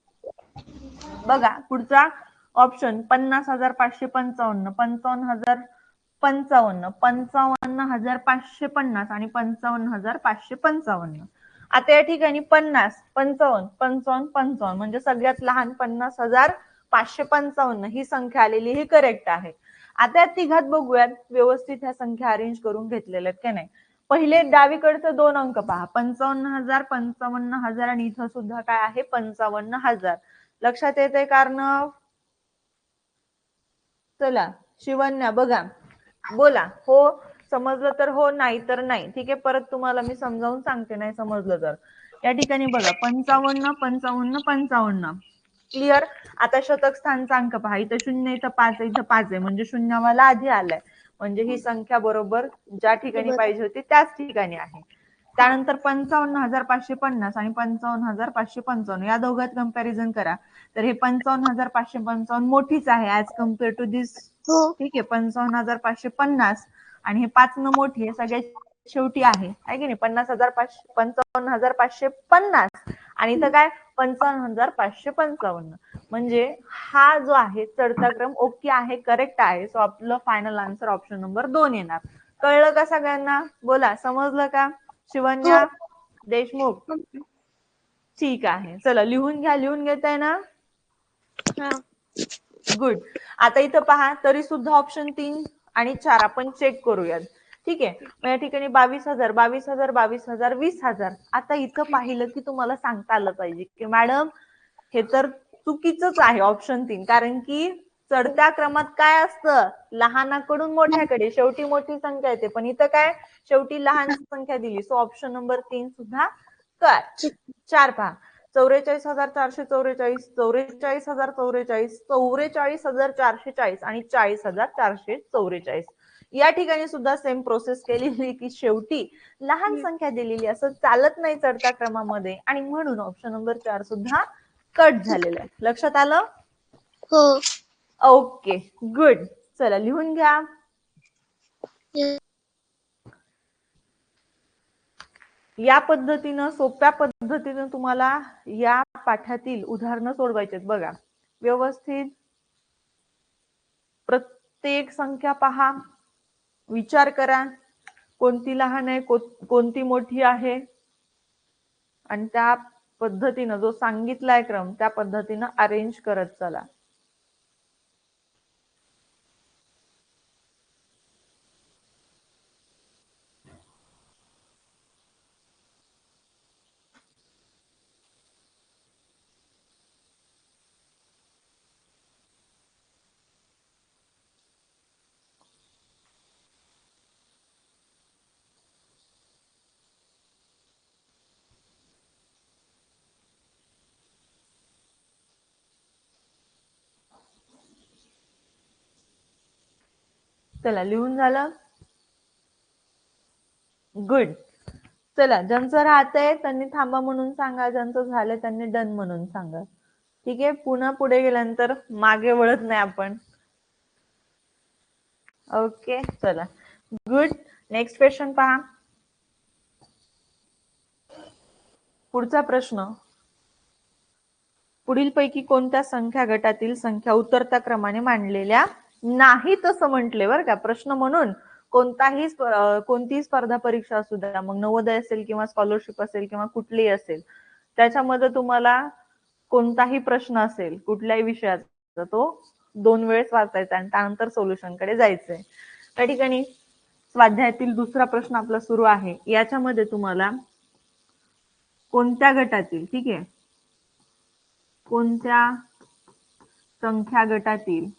बघा पुढचा ऑप्शन 50,555, 55,055, 55,550 आणि 55,555. आता या ठिकाणी 50, 55, 55, 55 म्हणजे सगळ्यात लहान 50,555 ही संख्या आलेली, ही करेक्ट आहे. आता या तिघात बघूयात व्यवस्थित ह्या संख्या अरेंज करून घेतलेल्या आहेत का नाही. पहिले डावीकडचे 2 अंक पहा, 55,000, 55,000 आणि इथं सुद्धा काय आहे 55,000. लक्षात येते कारण? चला शिवन्या बघा, बोला. हो समजलं तर हो, नाही तर नाही. ठीक आहे. परत तुम्हाला मी समजावून सांगते नाही समजलं तर. या ठिकाणी बघा 55, 55, 55. क्लिअर. आता शतक स्थानचा अंक पहा, इथं 0, इथं 5, इथं 5 आहे म्हणजे शून्यावाला आधी आलाय. म्हणजे ही संख्या बरोबर ज्या ठिकाणी पाहिजे होती त्याच ठिकाणी आहे. त्यानंतर 55,550 आणि 55,555 या दोघात कंपॅरिझन करा तर हे 55,555 मोठीच आहे ऍज कम्पेअर टू दिस. ठीक आहे. 55,550 आणि हे 5 न मोठी आहे, सगळ्यात शेवटी आहे की नाही. 55,550 आणि इथं काय 55,555. म्हणजे हा जो आहे चढता क्रम ओके आहे, करेक्ट आहे. सो आपलं फायनल आन्सर ऑप्शन नंबर 2 येणार. कळलं का सगळ्यांना? बोला, समजलं का? शिवन्या देशमुख, ठीक आहे. चला लिहून घ्या. लिहून घेताय ना? गुड. आता इथं पहा, तरी सुद्धा ऑप्शन 3 आणि 4 आपण चेक करूयात. ठीक आहे. मग या ठिकाणी 22,000, 22,000, 22,000, 20,000. आता इथं पाहिलं की तुम्हाला सांगता आलं पाहिजे की मॅडम हे तर चुकीचंच आहे ऑप्शन 3, कारण की चढत्या क्रमात काय असतं, लहानाकडून मोठ्याकडे शेवटी मोठी संख्या येते, पण इथं काय शेवटी लहान संख्या दिली. सो ऑप्शन नंबर 3 सुद्धा कट. 4 पहा, 44,444, 44,044, 44,440 आणि 40,444. या ठिकाणी सुद्धा सेम प्रोसेस केलेली की शेवटी लहान संख्या दिलेली असं चालत नाही चढत्या क्रमामध्ये, आणि म्हणून ऑप्शन नंबर 4 सुद्धा कट झालेलं आहे. लक्षात आलं? हो. Okay, good. चला लिहून घ्या. या पद्धतीनं, सोप्या पद्धतीनं तुम्हाला या पाठातील उदाहरणं सोडवायचे आहेत. बघा, व्यवस्थित प्रत्येक संख्या पहा, विचार करा कोणती लहान आहे, कोणती मोठी आहे, आणि त्या पद्धतीनं जो सांगितलाय क्रम त्या पद्धतीनं अरेंज करत चला. चला लिहून झालं? गुड. चला, ज्यांचं राहतंय त्यांनी थांबा म्हणून सांगा, ज्यांचं झालंय त्यांनी डन म्हणून सांगा. ठीक आहे. पुन्हा पुढे गेल्यानंतर मागे वळत नाही आपण. ओके, चला गुड. नेक्स्ट क्वेश्चन पहा. पुढचा प्रश्न, पुढीलपैकी कोणत्या संख्या गटातील संख्या उतरत्या क्रमाने मांडलेल्या नाहीत असं म्हटले बरं का. प्रश्न म्हणून कोणतीही स्पर्धा परीक्षा असू द्या, मग नवोदय असेल किंवा स्कॉलरशिप असेल किंवा कुठलीही असेल, त्याच्यामध्ये तुम्हाला कोणताही प्रश्न असेल कुठल्याही विषयाचा, तो 2 वेळेस वाचायचा आणि त्यानंतर सोल्युशन कडे जायचंय. त्या ठिकाणी स्वाध्यायातील दुसरा प्रश्न आपला सुरू आहे. याच्यामध्ये तुम्हाला कोणत्या गटातील, ठीक आहे, कोणत्या संख्या गटातील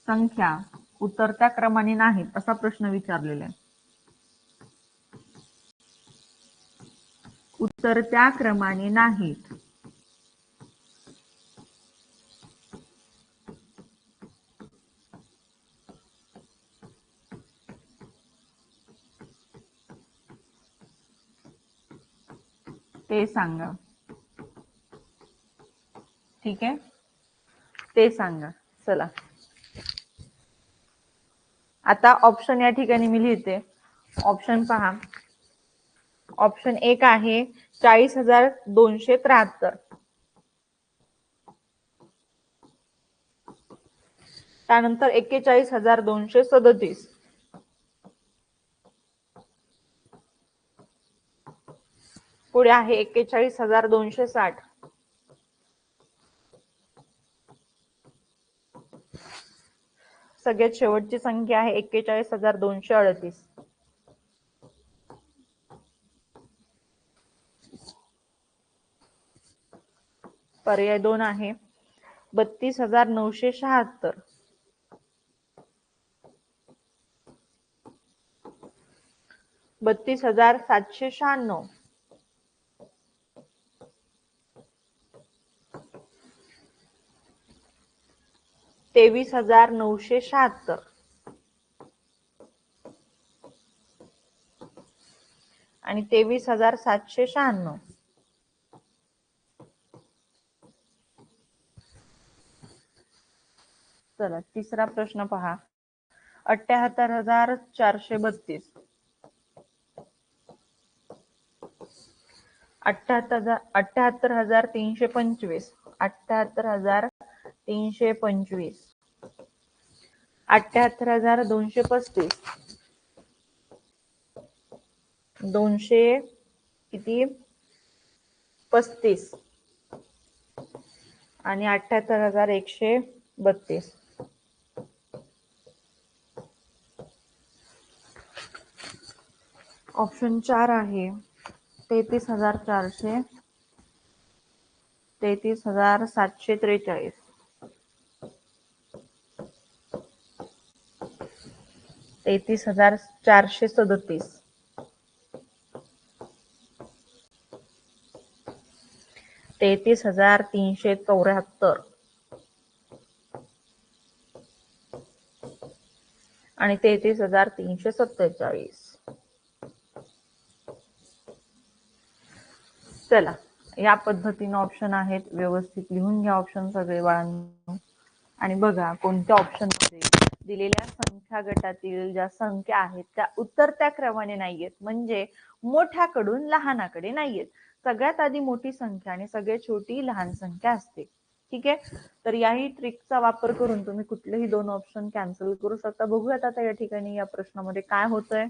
संख्या उतरत्या क्रमाने नाहीत असा प्रश्न विचारलेला आहे. उतरत्या क्रमाने नाहीत. ते सांगा. ठीक आहे, ते सांगा. चला, आता ऑप्शन या ठिकाणी मी लिहिते. ऑप्शन पहा. ऑप्शन 1 आहे 40,273. त्यानंतर 41,237. पुढे आहे 41,260. सगळ्यात शेवटची संख्या आहे 41,238. पर्याय 2 आहे 32,976. 32,796. 23,976 आणि 23,796. चला, तिसरा प्रश्न पहा. 78,432. 78,325. 78,325. 78,235 200 किती 35 आणि 78,132. ऑप्शन 4 आहे 33,400 33,743 33,437 33,374 आणि 33,347. चला या पद्धतीने ऑप्शन आहेत, व्यवस्थित लिहून घ्या ऑप्शन सगळे बाळांनो आणि बघा कोणत्या ऑप्शन मध्ये दिलेल्या संख्या गटातील ज्या संख्या आहेत त्या उतरत्या क्रमाने नाहीयेत, म्हणजे मोठ्याकडून लहानाकडे नाहीयेत. सगळ्यात आधी मोठी संख्या आणि सगळ्यात छोटी लहान संख्या असते. ठीक आहे, तर याही ट्रिकचा वापर करून तुम्ही कुठलेही 2 ऑप्शन कॅन्सल करू शकता. बघूयात आता या ठिकाणी या प्रश्नामध्ये काय होतंय.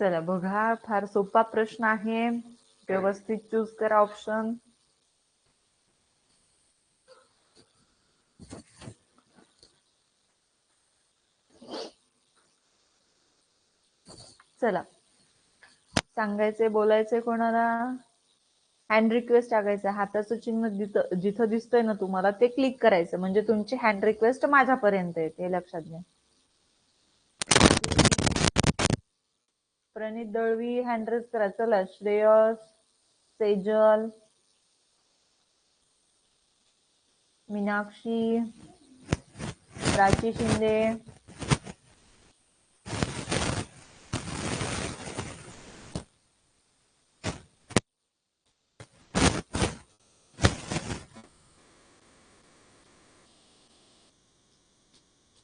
चला बघा, फार सोपा प्रश्न आहे, व्यवस्थित चूज करा ऑप्शन. चला सांगायचे बोलायचे कोणाला, हँड रिक्वेस्ट टाकायचं, हाताचं चिन्ह जिथं दिसतंय ना तुम्हाला ते क्लिक करायचं, म्हणजे तुमची हँड रिक्वेस्ट माझ्यापर्यंत येते, हे लक्षात घ्या. प्रणित दळवी हँड रेज करा. चला श्रेयस, सेजल, मीनाक्षी, प्राची शिंदे,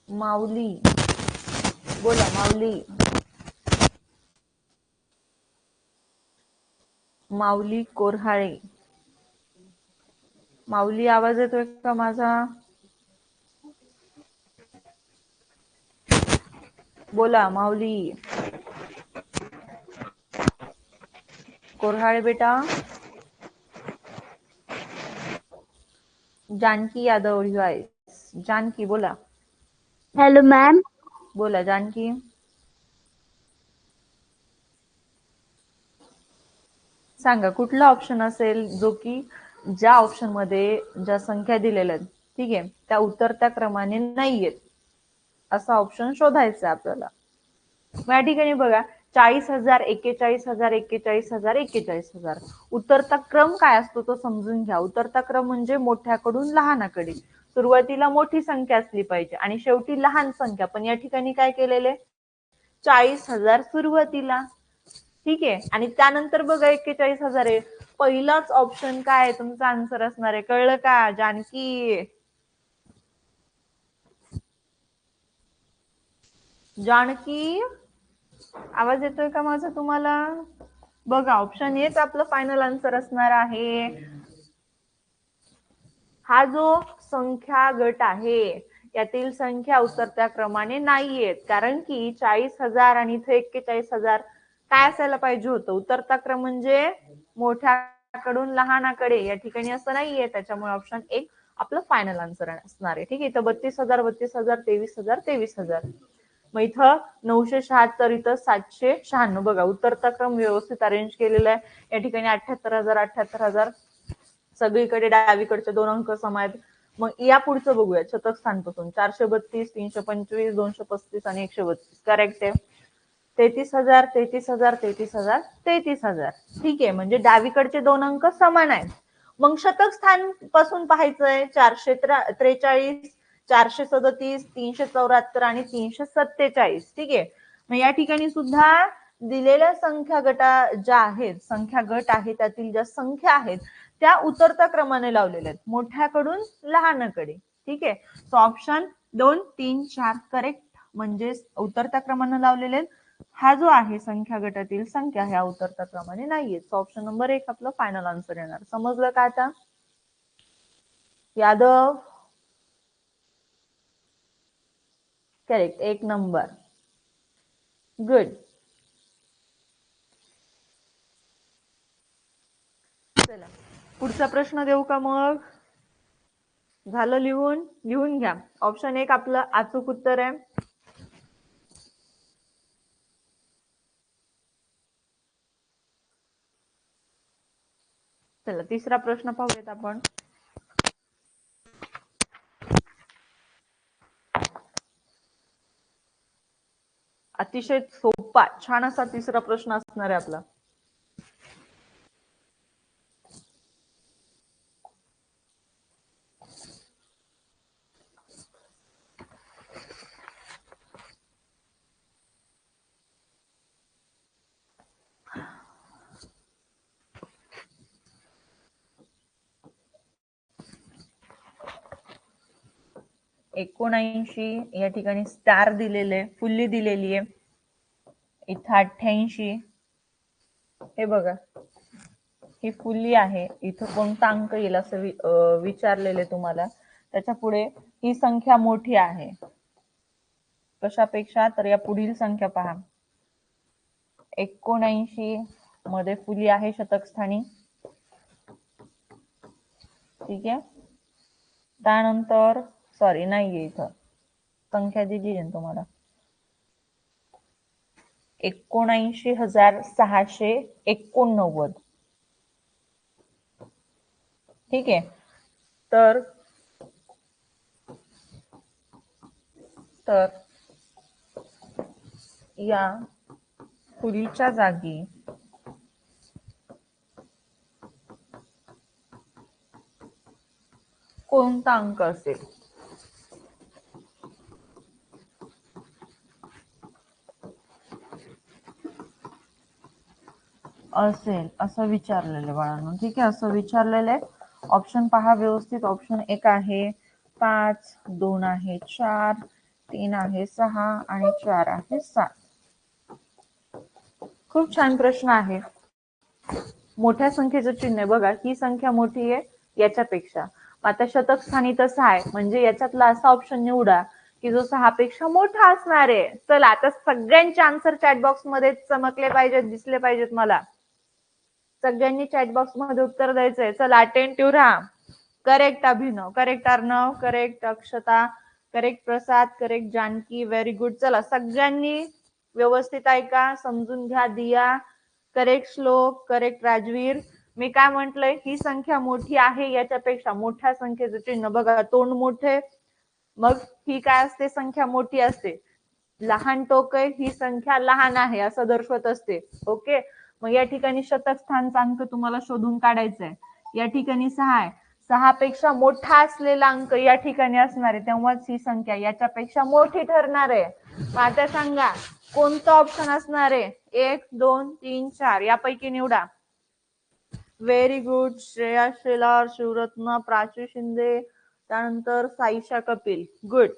माऊली, बोला माऊली, माऊली कोऱ्हाळे. माऊली आवाज येतोय का माझा? बोला माऊली. कोऱ्हाळे बेटा. जानकी यादव रिवाइस. जानकी बोला. Hello ma'am. बोला जानकी. सांगा कुठला ऑप्शन असेल जो की ज्या ऑप्शन मध्ये ज्या संख्या दिलेल्या आहेत, ठीक आहे, त्या उतरत्या क्रमाने नाहीयेत, असा ऑप्शन शोधायचा आपल्याला. या ठिकाणी बघा 40,000 41,000 41,000 41,000. उतरता क्रम काय असतो तो समजून घ्या. उतरता क्रम म्हणजे मोठ्याकडून लहानाकडे. सुरुवातीला मोठी संख्या असली पाहिजे आणि शेवटी लहान संख्या, पण या ठिकाणी काय केलेले 40,000 सुरुवातीला. ठीक आहे, आणि त्यानंतर बघा 41,000 आहे. पहिलाच ऑप्शन काय आहे तुमचा आन्सर असणार आहे, कळलं का जानकी? जानकी आवाज येतोय का माझा तुम्हाला? बघा ऑप्शन हेच आपलं फायनल आन्सर असणार आहे. हा जो संख्या गट आहे यातील संख्या उतरत्या क्रमाने नाहीयेत, कारण की 40,000 आणि इथे 41,000 काय असायला पाहिजे होतं, उतरता क्रम म्हणजे मोठ्याकडून लहानाकडे. या ठिकाणी असं नाहीये, त्याच्यामुळे ऑप्शन 1 आपलं फायनल आन्सर असणार आहे. ठीक आहे, इथं 32,000 32,000 23,000 23,000. मग इथं 976, इथं 796. बघा उतरता क्रम व्यवस्थित अरेंज केलेला आहे. या ठिकाणी 78,000 78,000 सगळीकडे डावीकडचे 2 अंक सम आहेत. मग या पुढचं बघूया शतक स्थानपासून 432 325 235 आणि 132. करेक्ट आहे. 33,000 33,000 33,000 33,000. ठीक आहे, म्हणजे डावीकडचे 2 अंक समान आहेत. मग शतक स्थान पासून पाहायचंय 443 437, 374 आणि 347. ठीक आहे. मग या ठिकाणी सुद्धा दिलेल्या संख्या गटा ज्या आहेत, संख्या गट आहे त्यातील ज्या संख्या आहेत त्या उतरत्या क्रमाने लावलेल्या आहेत, मोठ्याकडून लहानकडे. ठीक आहे. सो ऑप्शन 2, 3, 4 करेक्ट, म्हणजे उतरत्या क्रमाने लावलेले आहेत. हा जो आहे संख्या गटातील संख्या ह्या उतरत्या क्रमाने नाहीये. सो ऑप्शन नंबर 1 आपलं फायनल आन्सर येणार. समजलं का आता? Yadav correct, 1 number. गुड. चला पुढचा प्रश्न देऊ का मग? झालं लिहून? लिहून घ्या. ऑप्शन 1 आपलं अचूक उत्तर आहे. चला तिसरा प्रश्न पाहूयात आपण. अतिशय सोपा छान असा तिसरा प्रश्न असणार आहे आपला. एकोणऐंशी या ठिकाणी स्टार दिलेले, फुल्ली दिलेली आहे. इथं 88, हे बघा ही फुल्ली आहे. इथं कोणता अंक येईल असं विचारलेले तुम्हाला. त्याच्या पुढे ही संख्या मोठी आहे कशापेक्षा, तर या पुढील संख्या पहा. 79 मध्ये फुल्ली आहे शतक स्थानी. ठीक आहे. त्यानंतर सॉरी नाहीये, इथं संख्या दिली आहे तुम्हाला 79,689. ठीक आहे. तर या फुलीच्या जागी कोणता अंक असेल? असेल असं विचारलेलं बाळांनो. ठीक आहे, असं विचारलेलं आहे. ऑप्शन पहा व्यवस्थित. ऑप्शन 1 आहे 5, 2 आहे 4, 3 आहे 6 आणि 4 आहे 7. खूप छान प्रश्न आहे. मोठ्या संख्येचं चिन्ह आहे बघा. ही संख्या मोठी आहे याच्यापेक्षा. आता शतक स्थानी तसं आहे, म्हणजे याच्यातला असा ऑप्शन निवडा की जो 6 पेक्षा मोठा असणार आहे. चला आता सगळ्यांचे आन्सर चॅट बॉक्स मध्ये चमकले पाहिजेत, दिसले पाहिजेत मला. सगळ्यांनी चॅट बॉक्स मध्ये उत्तर द्यायचंय. चला अटेंटिव्ह राहा. Correct Abhinav, correct Arnav, correct Akshata, correct Prasad, correct Janaki. Very good. चला सगळ्यांनी व्यवस्थित ऐका, समजून घ्या. Diya correct, Shlok correct, Rajveer. मी काय म्हंटलय, ही संख्या मोठी आहे याच्यापेक्षा. मोठ्या संख्येचं चिन्ह बघा, तोंड मोठे, मग ही काय असते, संख्या मोठी असते. लहान टोक आहे, ही संख्या लहान आहे असं दर्शवत असते. ओके. मग या ठिकाणी शतक स्थानचा अंक तुम्हाला शोधून काढायचा आहे. या ठिकाणी 6 आहे. 6 पेक्षा मोठा असलेला अंक या ठिकाणी असणार आहे, तेव्हाच ही संख्या याच्यापेक्षा मोठी ठरणार आहे. आता सांगा कोणतं ऑप्शन असणार आहे? 1, 2, 3, 4 यापैकी निवडा. Very good. श्रेया शेलार, शिवरत्न, प्राची शिंदे, त्यानंतर Saisha Kapil. Good.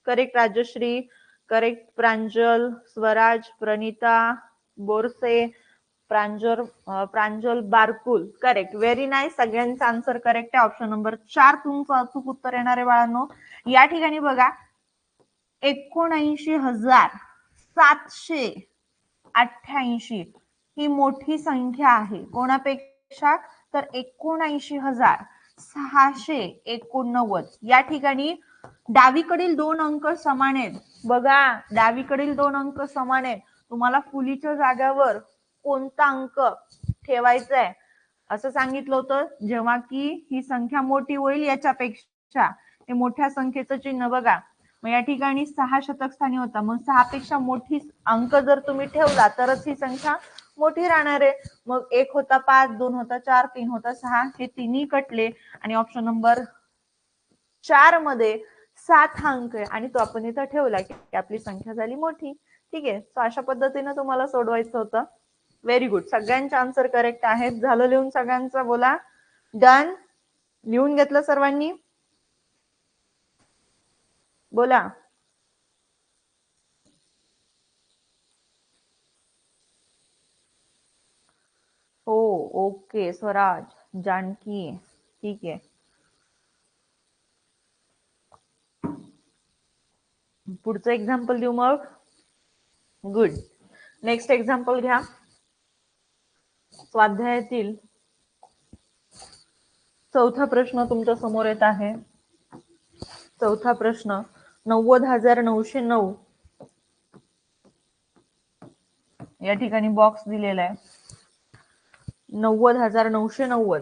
Correct Rajshree, correct Pranjal, Swaraj, Pranita Borse, Pranjal Barkul. Correct. Very nice. सगळ्यांचा आन्सर करेक्ट आहे. ऑप्शन नंबर 4 तुमचं अचूक उत्तर येणार आहे बाळांनो. या ठिकाणी बघा 79,788 ही मोठी संख्या आहे. कोणापेक्षा? तर 79,689. या ठिकाणी डावीकडील 2 अंक समान आहेत. बघा डावीकडील 2 अंक समान आहेत. तुम्हाला फुलीच्या जाग्यावर कोणता अंक ठेवायचा आहे असं सांगितलं होतं, जेव्हा की ही संख्या मोठी होईल याच्यापेक्षा. हे मोठ्या संख्येचं चिन्ह बघा. मग या ठिकाणी 6 शतक स्थानी होता, मग 6 पेक्षा मोठी अंक जर तुम्ही ठेवला तरच ही संख्या मोठी राहणार आहे. मग 1 होता 5, 2 होता 4, 3 होता 6, हे तिन्ही कटले आणि ऑप्शन नंबर 4 मध्ये 7 हा अंक आहे आणि तो आपण इथं ठेवला की आपली संख्या झाली मोठी. ठीक आहे, सो अशा पद्धतीने तुम्हाला सोडवायचं होतं. व्हेरी गुड, सगळ्यांचे आन्सर करेक्ट आहेत. झालं लिहून सगळ्यांचं? बोला डन. लिहून घेतलं सर्वांनी? बोला. हो, ओके. स्वराज, जानकी, ठीक आहे. पुढचं एक्झाम्पल देऊ मग? गुड. नेक्स्ट एक्झाम्पल घ्या. स्वाध्यायातील चौथा प्रश्न तुमच्या समोर येत आहे. चौथा प्रश्न 90,909 या ठिकाणी बॉक्स दिलेला आहे. 90,990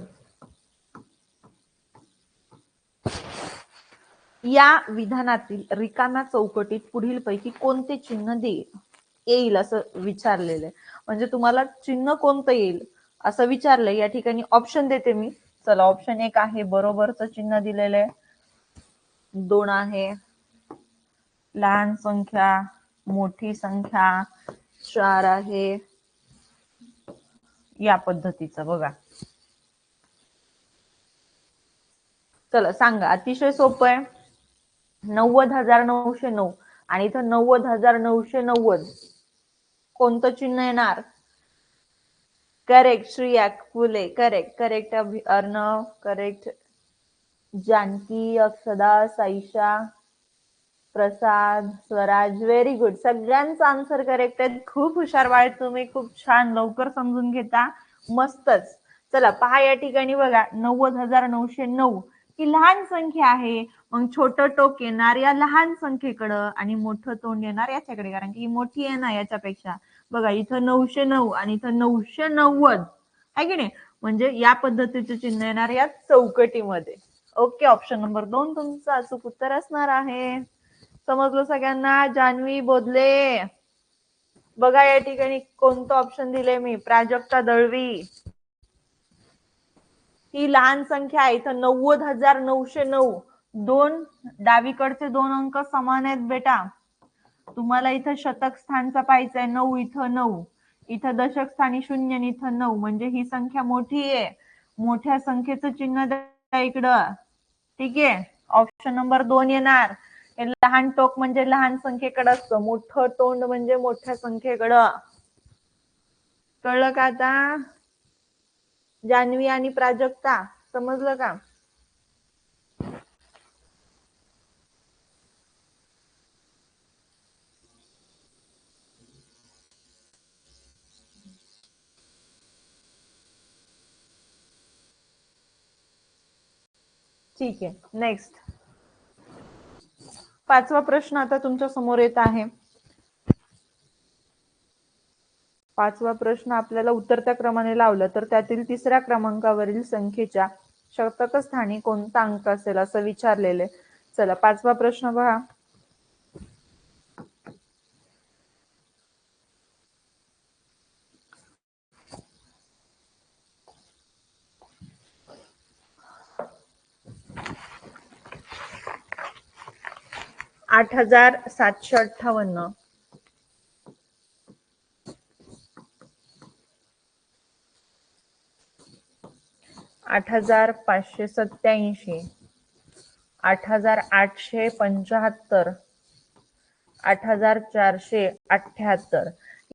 या विधानातील रिकाम्या चौकटीत पुढीलपैकी कोणते चिन्ह येईल असं विचारलेलं आहे. म्हणजे तुम्हाला चिन्ह कोणतं येईल असं विचारलंय. या ठिकाणी ऑप्शन देते मी. चला, ऑप्शन 1 आहे बरोबरचं चिन्ह दिलेलं आहे. 2 आहे लहान संख्या, मोठी संख्या. 4 आहे या पद्धतीचं. बघा, चला सांगा. अतिशय सोपं आहे. 90,909 आणि इथं 90,990 कोणतं चिन्ह येणार? करेक्ट श्रेया फुले, करेक्ट अर्णव, करेक्ट जानकी, अक्षदा, साईशा, प्रसाद, स्वराज. व्हेरी गुड, सगळ्यांचा आन्सर करेक्ट आहे. खूप हुशार बाळ तुम्ही, खूप छान, लवकर समजून घेता, मस्तच. चला पहा, या ठिकाणी बघा 90,909 ही लहान संख्या आहे. मग छोटं टोक येणार या लहान संख्येकडं आणि मोठं तोंड येणार याच्याकडे, कारण की ही मोठी आहे ना याच्यापेक्षा. बघा, इथं 909 आणि इथं 990 आहे की नाही, म्हणजे या पद्धतीचे चिन्ह येणार या चौकटीमध्ये. ओके, ऑप्शन नंबर 2 तुमचं अचूक उत्तर असणार आहे. समजलं सगळ्यांना? जान्हवी बोधले, बघा या ठिकाणी कोणतं ऑप्शन दिले मी? प्राजक्ता दळवी. ही लहान संख्या आहे. इथं 90,909 दोन डावीकडचे 2 अंक समान आहेत बेटा. तुम्हाला इथं शतक स्थानचा पाहायचा आहे. 9 इथं 9, इथं दशक स्थानी 0 आणि इथं 9, म्हणजे ही संख्या मोठी आहे. मोठ्या संख्येचं चिन्ह द्या इकडं. ठीक आहे, ऑप्शन नंबर 2 येणार. लहान टोक म्हणजे लहान संख्येकडे असतं, मोठं तोंड म्हणजे मोठ्या संख्येकडं. कळलं का आता? जान्हवी आणि प्राजक्ता, समजलं का? ठीक आहे, नेक्स्ट. पाचवा प्रश्न आता तुमच्या समोर येत आहे. पाचवा प्रश्न आपल्याला उतरत्या क्रमाने लावलं तर त्यातील तिसऱ्या क्रमांकावरील संख्येच्या शतक स्थानी कोणता अंक असेल असं विचारलेले. चला, पाचवा प्रश्न बघा. आठ 8,758, 8,587, 8,875, 8,478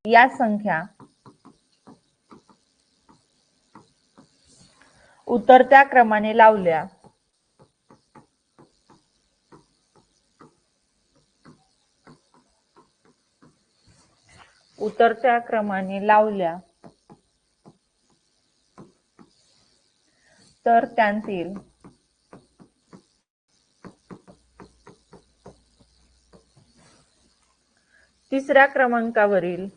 या संख्या उतरत्या क्रमाने लावल्या तर त्यांतील तिसऱ्या क्रमांकावरील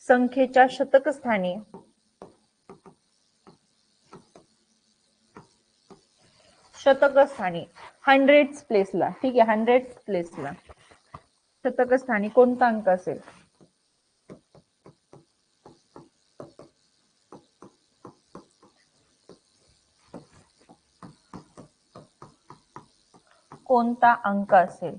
संख्येच्या शतक स्थानी हंड्रेड्स प्लेसला. ठीक आहे, हंड्रेड्स प्लेसला शतक स्थानी कोणता अंक असेल? कोणता अंक असेल?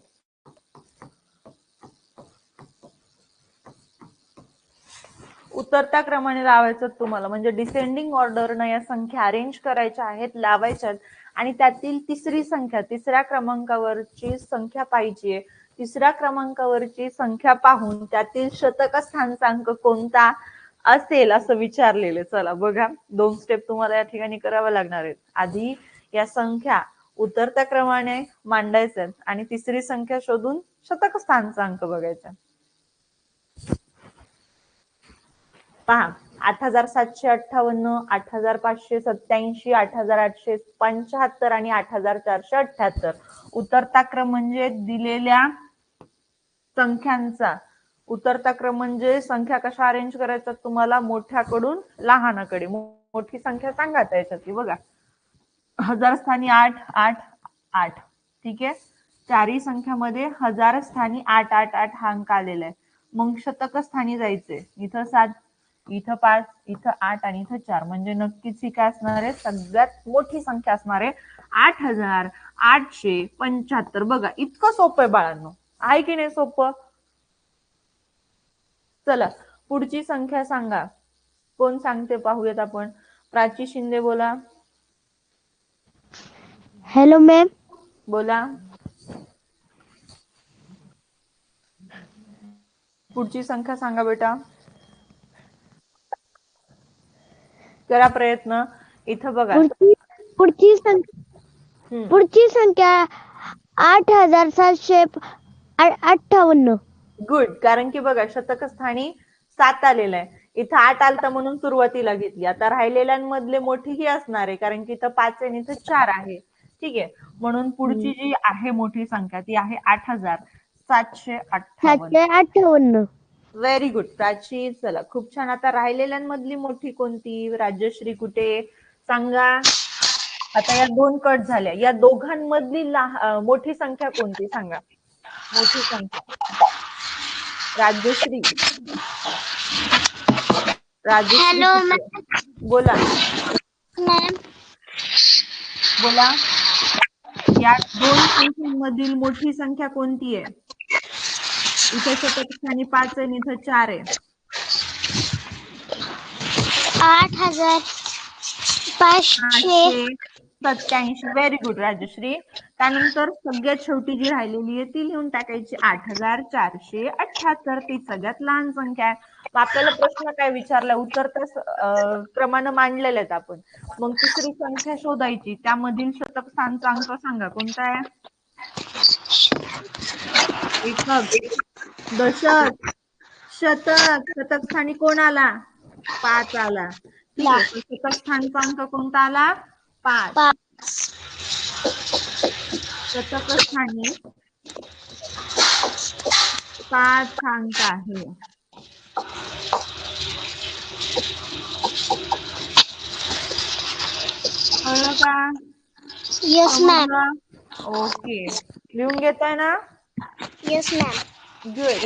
उतरत्या क्रमाने लावायचं तुम्हाला, म्हणजे डिसेंडिंग ऑर्डरनं या संख्या अरेंज करायच्या आहेत, लावायच्यात आणि त्यातील तिसरी संख्या, तिसऱ्या क्रमांकावरची संख्या पाहिजे. तिसऱ्या क्रमांकावरची संख्या पाहून त्यातील शतक स्थानचा अंक कोणता असेल असं विचारलेले. चला बघा, 2 स्टेप तुम्हाला या ठिकाणी कराव्या लागणार आहेत. आधी या संख्या उतरत्या क्रमाने मांडायच्या आणि तिसरी संख्या शोधून शतक स्थानचा अंक बघायचा. पहा, 8,758, 8,587, 8,875 आणि 8,478. उतरता क्रम म्हणजे दिलेल्या संख्यांचा. उतरता क्रम म्हणजे संख्या कशा अरेंज करायचा तुम्हाला, मोठ्याकडून लहानाकडे. मोठी संख्या सांगा त्याच्यातली. बघा, 1000 स्थानी 8, 8, 8. ठीक आहे. चारही संख्यामध्ये 1000 स्थानी 8, 8, 8 हा अंक आलेला आहे. मग शतक स्थानी जायचंय. इथं 7, इथं 5, इथं 8 आणि इथं 4. म्हणजे नक्कीच ही काय असणार आहे, सगळ्यात मोठी संख्या असणार आहे 8,875. बघा, इतकं सोपं आहे बाळांनो, आहे की नाही सोपं? चला पुढची संख्या सांगा. कोण सांगते पाहूयात आपण. प्राची शिंदे बोला. Hello ma'am. बोला. पुढची संख्या सांगा बेटा. करा प्रयत्न. इथं बघा, पुढची संख्या 8,758. गुड. कारण की बघा, शतक स्थानी 7 आलेलं आहे, इथं 8 आलता म्हणून सुरुवातीला घेतली. आता राहिलेल्यांमधले मोठी ही असणार आहे, कारण की इथं 5 आणि इथं 4 आहे. ठीक आहे. म्हणून पुढची जी आहे मोठी संख्या ती आहे 8,758. Very good Prachi. चला खूप छान. आता राहिलेल्यांमधली मोठी कोणती? राजश्री कुठे सांगा. आता या 2 कट झाल्या, या दोघांमधली मोठी संख्या कोणती सांगा. मोठी संख्या राजश्री. राजश्री बोला. बोला, या 2 संख्यांमधील मोठी संख्या कोणती आहे? इथं शतक स्थानी 5 आहे, इथं 4 आहे. 8,587. Very good Rajshree. त्यानंतर सगळ्यात शेवटी जी राहिलेली आहे ती लिहून टाकायची 8,478. ती सगळ्यात लहान संख्या आहे. आपल्याला प्रश्न काय विचारला, उतरत्या क्रमानं मांडलेले आहेत आपण. मग तिसरी संख्या शोधायची, त्यामधील शतक स्थानचा अंक सांगा कोणता आहे. एकक, दशक, शतक. शतक स्थानी कोण आला? 5 आला. ठीक आहे. शतक स्थानचा अंक कोणता आला? 5. शतक स्थानी 5 अंक आहे. कळलं का? Yes ma'am. ओके. लिहून घेताय ना? Yes ma'am. Good.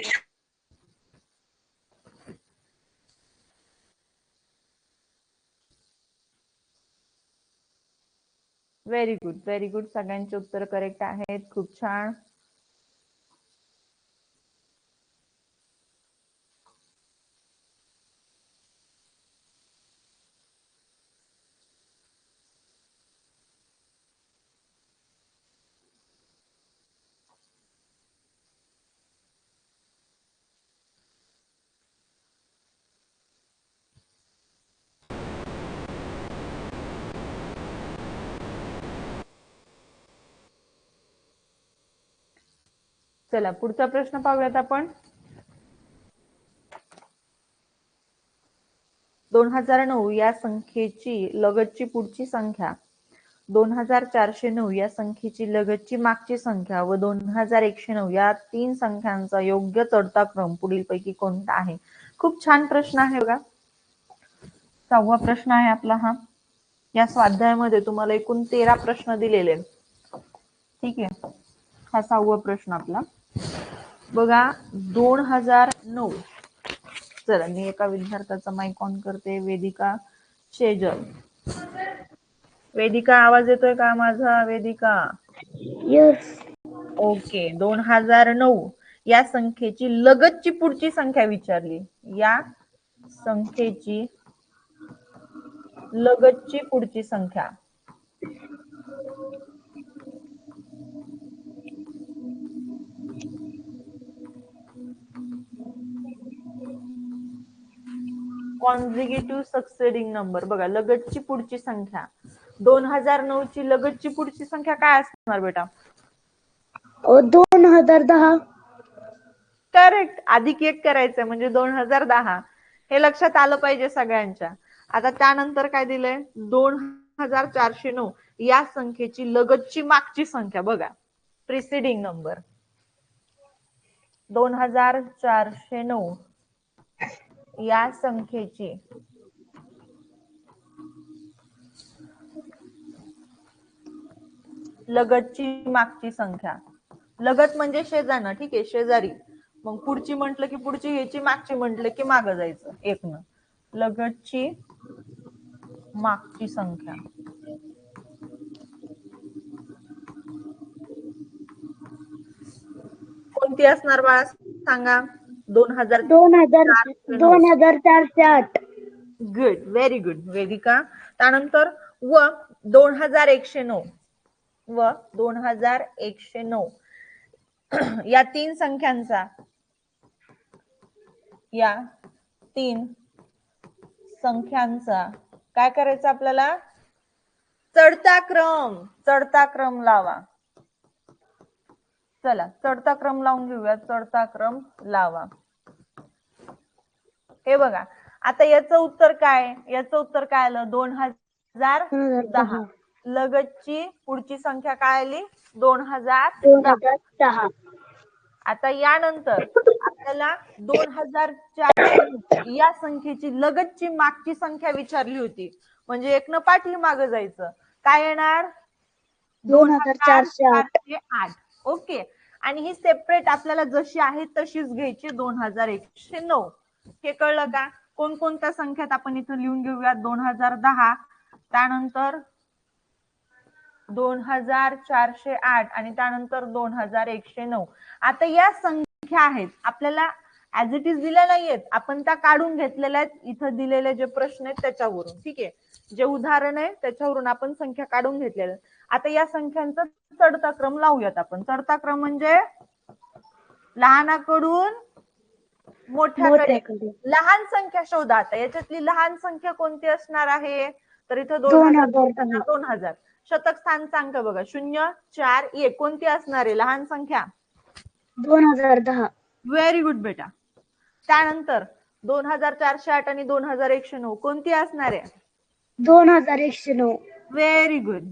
Very good, very good. सगळ्यांची उत्तर करेक्ट आहेत. खूप छान. चला पुढचा प्रश्न पाहूयात आपण. 2009 या संख्येची लगतची पुढची संख्या, 2409 या संख्येची लगतची मागची संख्या व 2109 या 3 संख्यांचा योग्य चढता क्रम पुढीलपैकी कोणता आहे? खूप छान प्रश्न आहे बघा. 6वा प्रश्न आहे आपला हा. या स्वाध्यायामध्ये तुम्हाला एकूण 13 प्रश्न दिलेले. ठीक आहे. हा 6वा प्रश्न आपला. बघा 2009. चला मी एका विद्यार्थ्याचा माईक ऑन करते, वेदिका शेजल. वेदिका आवाज येतोय का माझा? वेदिका यस. ओके. 2009 या संख्येची लगतची पुढची संख्या विचारली. या संख्येची लगतची पुढची संख्या. Consecutive succeeding number. बघा लगतची पुढची संख्या 2009 ची लगतची पुढची संख्या काय असणार बेटा? 2010. करेक्ट. अधिक 1 करायचंय म्हणजे 2010. हे लक्षात आलं पाहिजे सगळ्यांच्या. आता त्यानंतर काय दिलंय? 2409 या संख्येची लगतची मागची संख्या. बघा प्रिसिडिंग नंबर 2409 या संख्येची लगतची मागची संख्या. लगत म्हणजे शेजारनं, ठीक आहे, शेजारी. मग पुढची म्हटलं की पुढची ह्याची, मागची म्हटलं की मागं जायचं एकनं. लगतची मागची संख्या. कोणती असणार बाळा सांगा? 2408. Good, very good Vedika. त्यानंतर व 2109 व 2109 या तीन संख्यांचा काय करायचं आपल्याला? चढता क्रम लावा. चला चढता क्रम लावून घेऊया. चढता क्रम लावा. हे बघा आता याचं उत्तर काय? याचं उत्तर काय आलं? 2010. लगतची पुढची संख्या काय आली? 2010. आता यानंतर आपल्याला 2409 या संख्येची लगतची मागची संख्या विचारली होती. म्हणजे एकनं पाठीमागं जायचं. काय येणार? 2408. ओके. आणि ही सेपरेट आपल्याला जशी आहे तशीच घ्यायची 2109. हे कळलं का? कोणकोणत्या संख्यात आपण इथं लिहून घेऊया. 2010, त्यानंतर 2408 आणि त्यानंतर 2109. आता या संख्या आहेत आपल्याला ऍज इट इज दिल्या नाहीयेत, आपण त्या काढून घेतलेल्या आहेत. इथं दिलेले जे प्रश्न आहेत त्याच्यावरून, ठीक आहे, जे उदाहरण आहे त्याच्यावरून आपण संख्या काढून घेतलेल्या. आता या संख्यांचा चढता क्रम लावूयात आपण. चढता क्रम म्हणजे लहानाकडून मोठ्याकडे. लहान संख्या शोधा. आता याच्यातली लहान संख्या कोणती असणार आहे? तर इथं 2000. शतक स्थानचांक बघा 0, 4, 1 कोणती असणार आहे लहान संख्या? 2010. व्हेरी गुड बेटा. त्यानंतर 2408 आणि 2109 कोणती असणार आहे? 2109. Very good.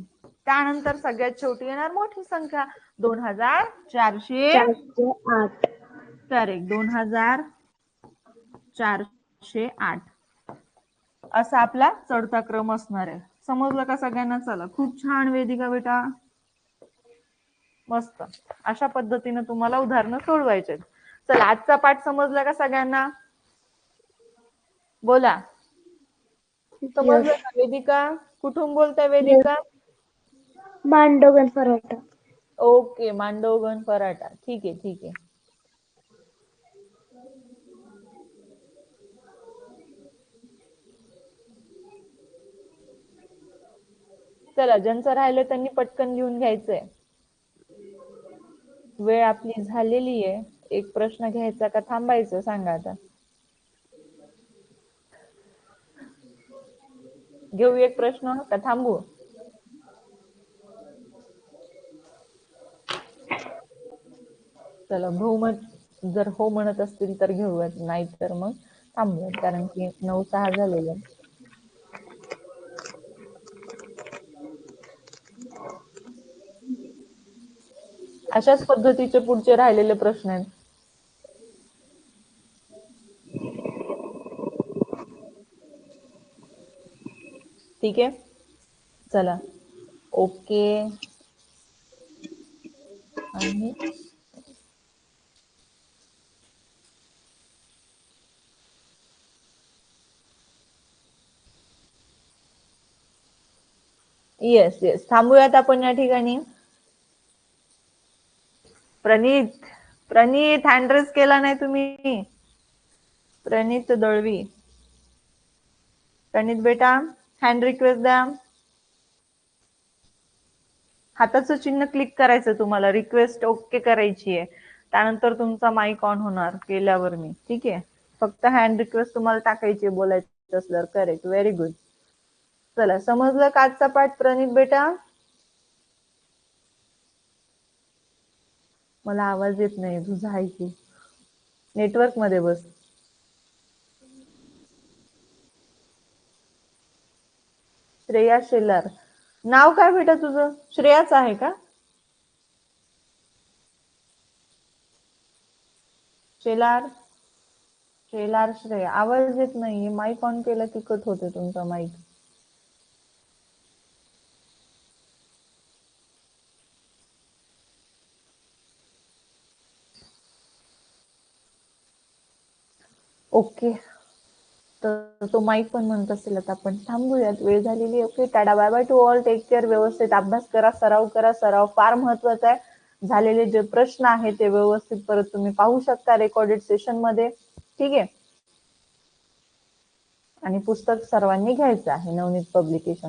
त्यानंतर सगळ्यात शेवटी येणार मोठी संख्या 2408. करेक्ट, 2408 असा आपला चढता क्रम असणार आहे. समजलं का सगळ्यांना? चला खूप छान वेदिका बेटा, मस्त. अशा पद्धतीने तुम्हाला उदाहरणं सोडवायचे. चला आजचा पाठ समजला का सगळ्यांना? बोला समजलं का? वेदिका कुठून बोलताय? वेदिका मांडोगण पराठा. ओके, मांडवगण पराठा. ठीक आहे ठीक आहे. चला ज्यांचं राहिलं त्यांनी पटकन लिहून घ्यायचंय. वेळ आपली झालेली आहे. एक प्रश्न घ्यायचा का थांबायचं सांगा आता? घेऊ एक प्रश्न का थांबू? चला बहुमत जर हो म्हणत असतील तर घेऊयात, नाही तर मग थांबूयात, कारण की 9:06 झालेलं आहे. अशाच पद्धतीचे पुढचे राहिलेले प्रश्न आहेत. ठीक आहे, चला ओके. आणि येस येस, थांबूयात आपण या ठिकाणी. प्रणित प्रणित हँड रेस केला नाही तुम्ही. प्रणित दळवी, प्रणित बेटा हँड रिक्वेस्ट द्या. हाताचं चिन्ह क्लिक करायचं तुम्हाला, रिक्वेस्ट ओके करायची आहे, त्यानंतर तुमचा माईक ऑन होणार केल्यावर मी. ठीक आहे, फक्त हँड रिक्वेस्ट तुम्हाला टाकायची, बोलायचं असल्यावर. Correct, very good. चला, समजलं का आजचा पाठ प्रणित बेटा? मला आवाज येत नाही तुझा, ऐकू. नेटवर्क मध्ये बस. श्रेया शेलार, नाव काय बेटा तुझं? श्रेयाच आहे का? शेलार शेलार श्रेया, आवाज येत नाहीये. माईक ऑन केला की कट होते तुमचा माईक. ओके, तर तो माईक पण म्हणत असेल. आता आपण थांबूयात, वेळ झालेली. Okay, tata bye bye to all, take care. व्यवस्थित अभ्यास करा, सराव करा. सराव फार महत्वाचा आहे. झालेले जे प्रश्न आहेत ते व्यवस्थित परत तुम्ही पाहू शकता रेकॉर्डेड सेशन मध्ये. ठीक आहे, आणि पुस्तक सर्वांनी घ्यायचं आहे, नवनीत पब्लिकेशन.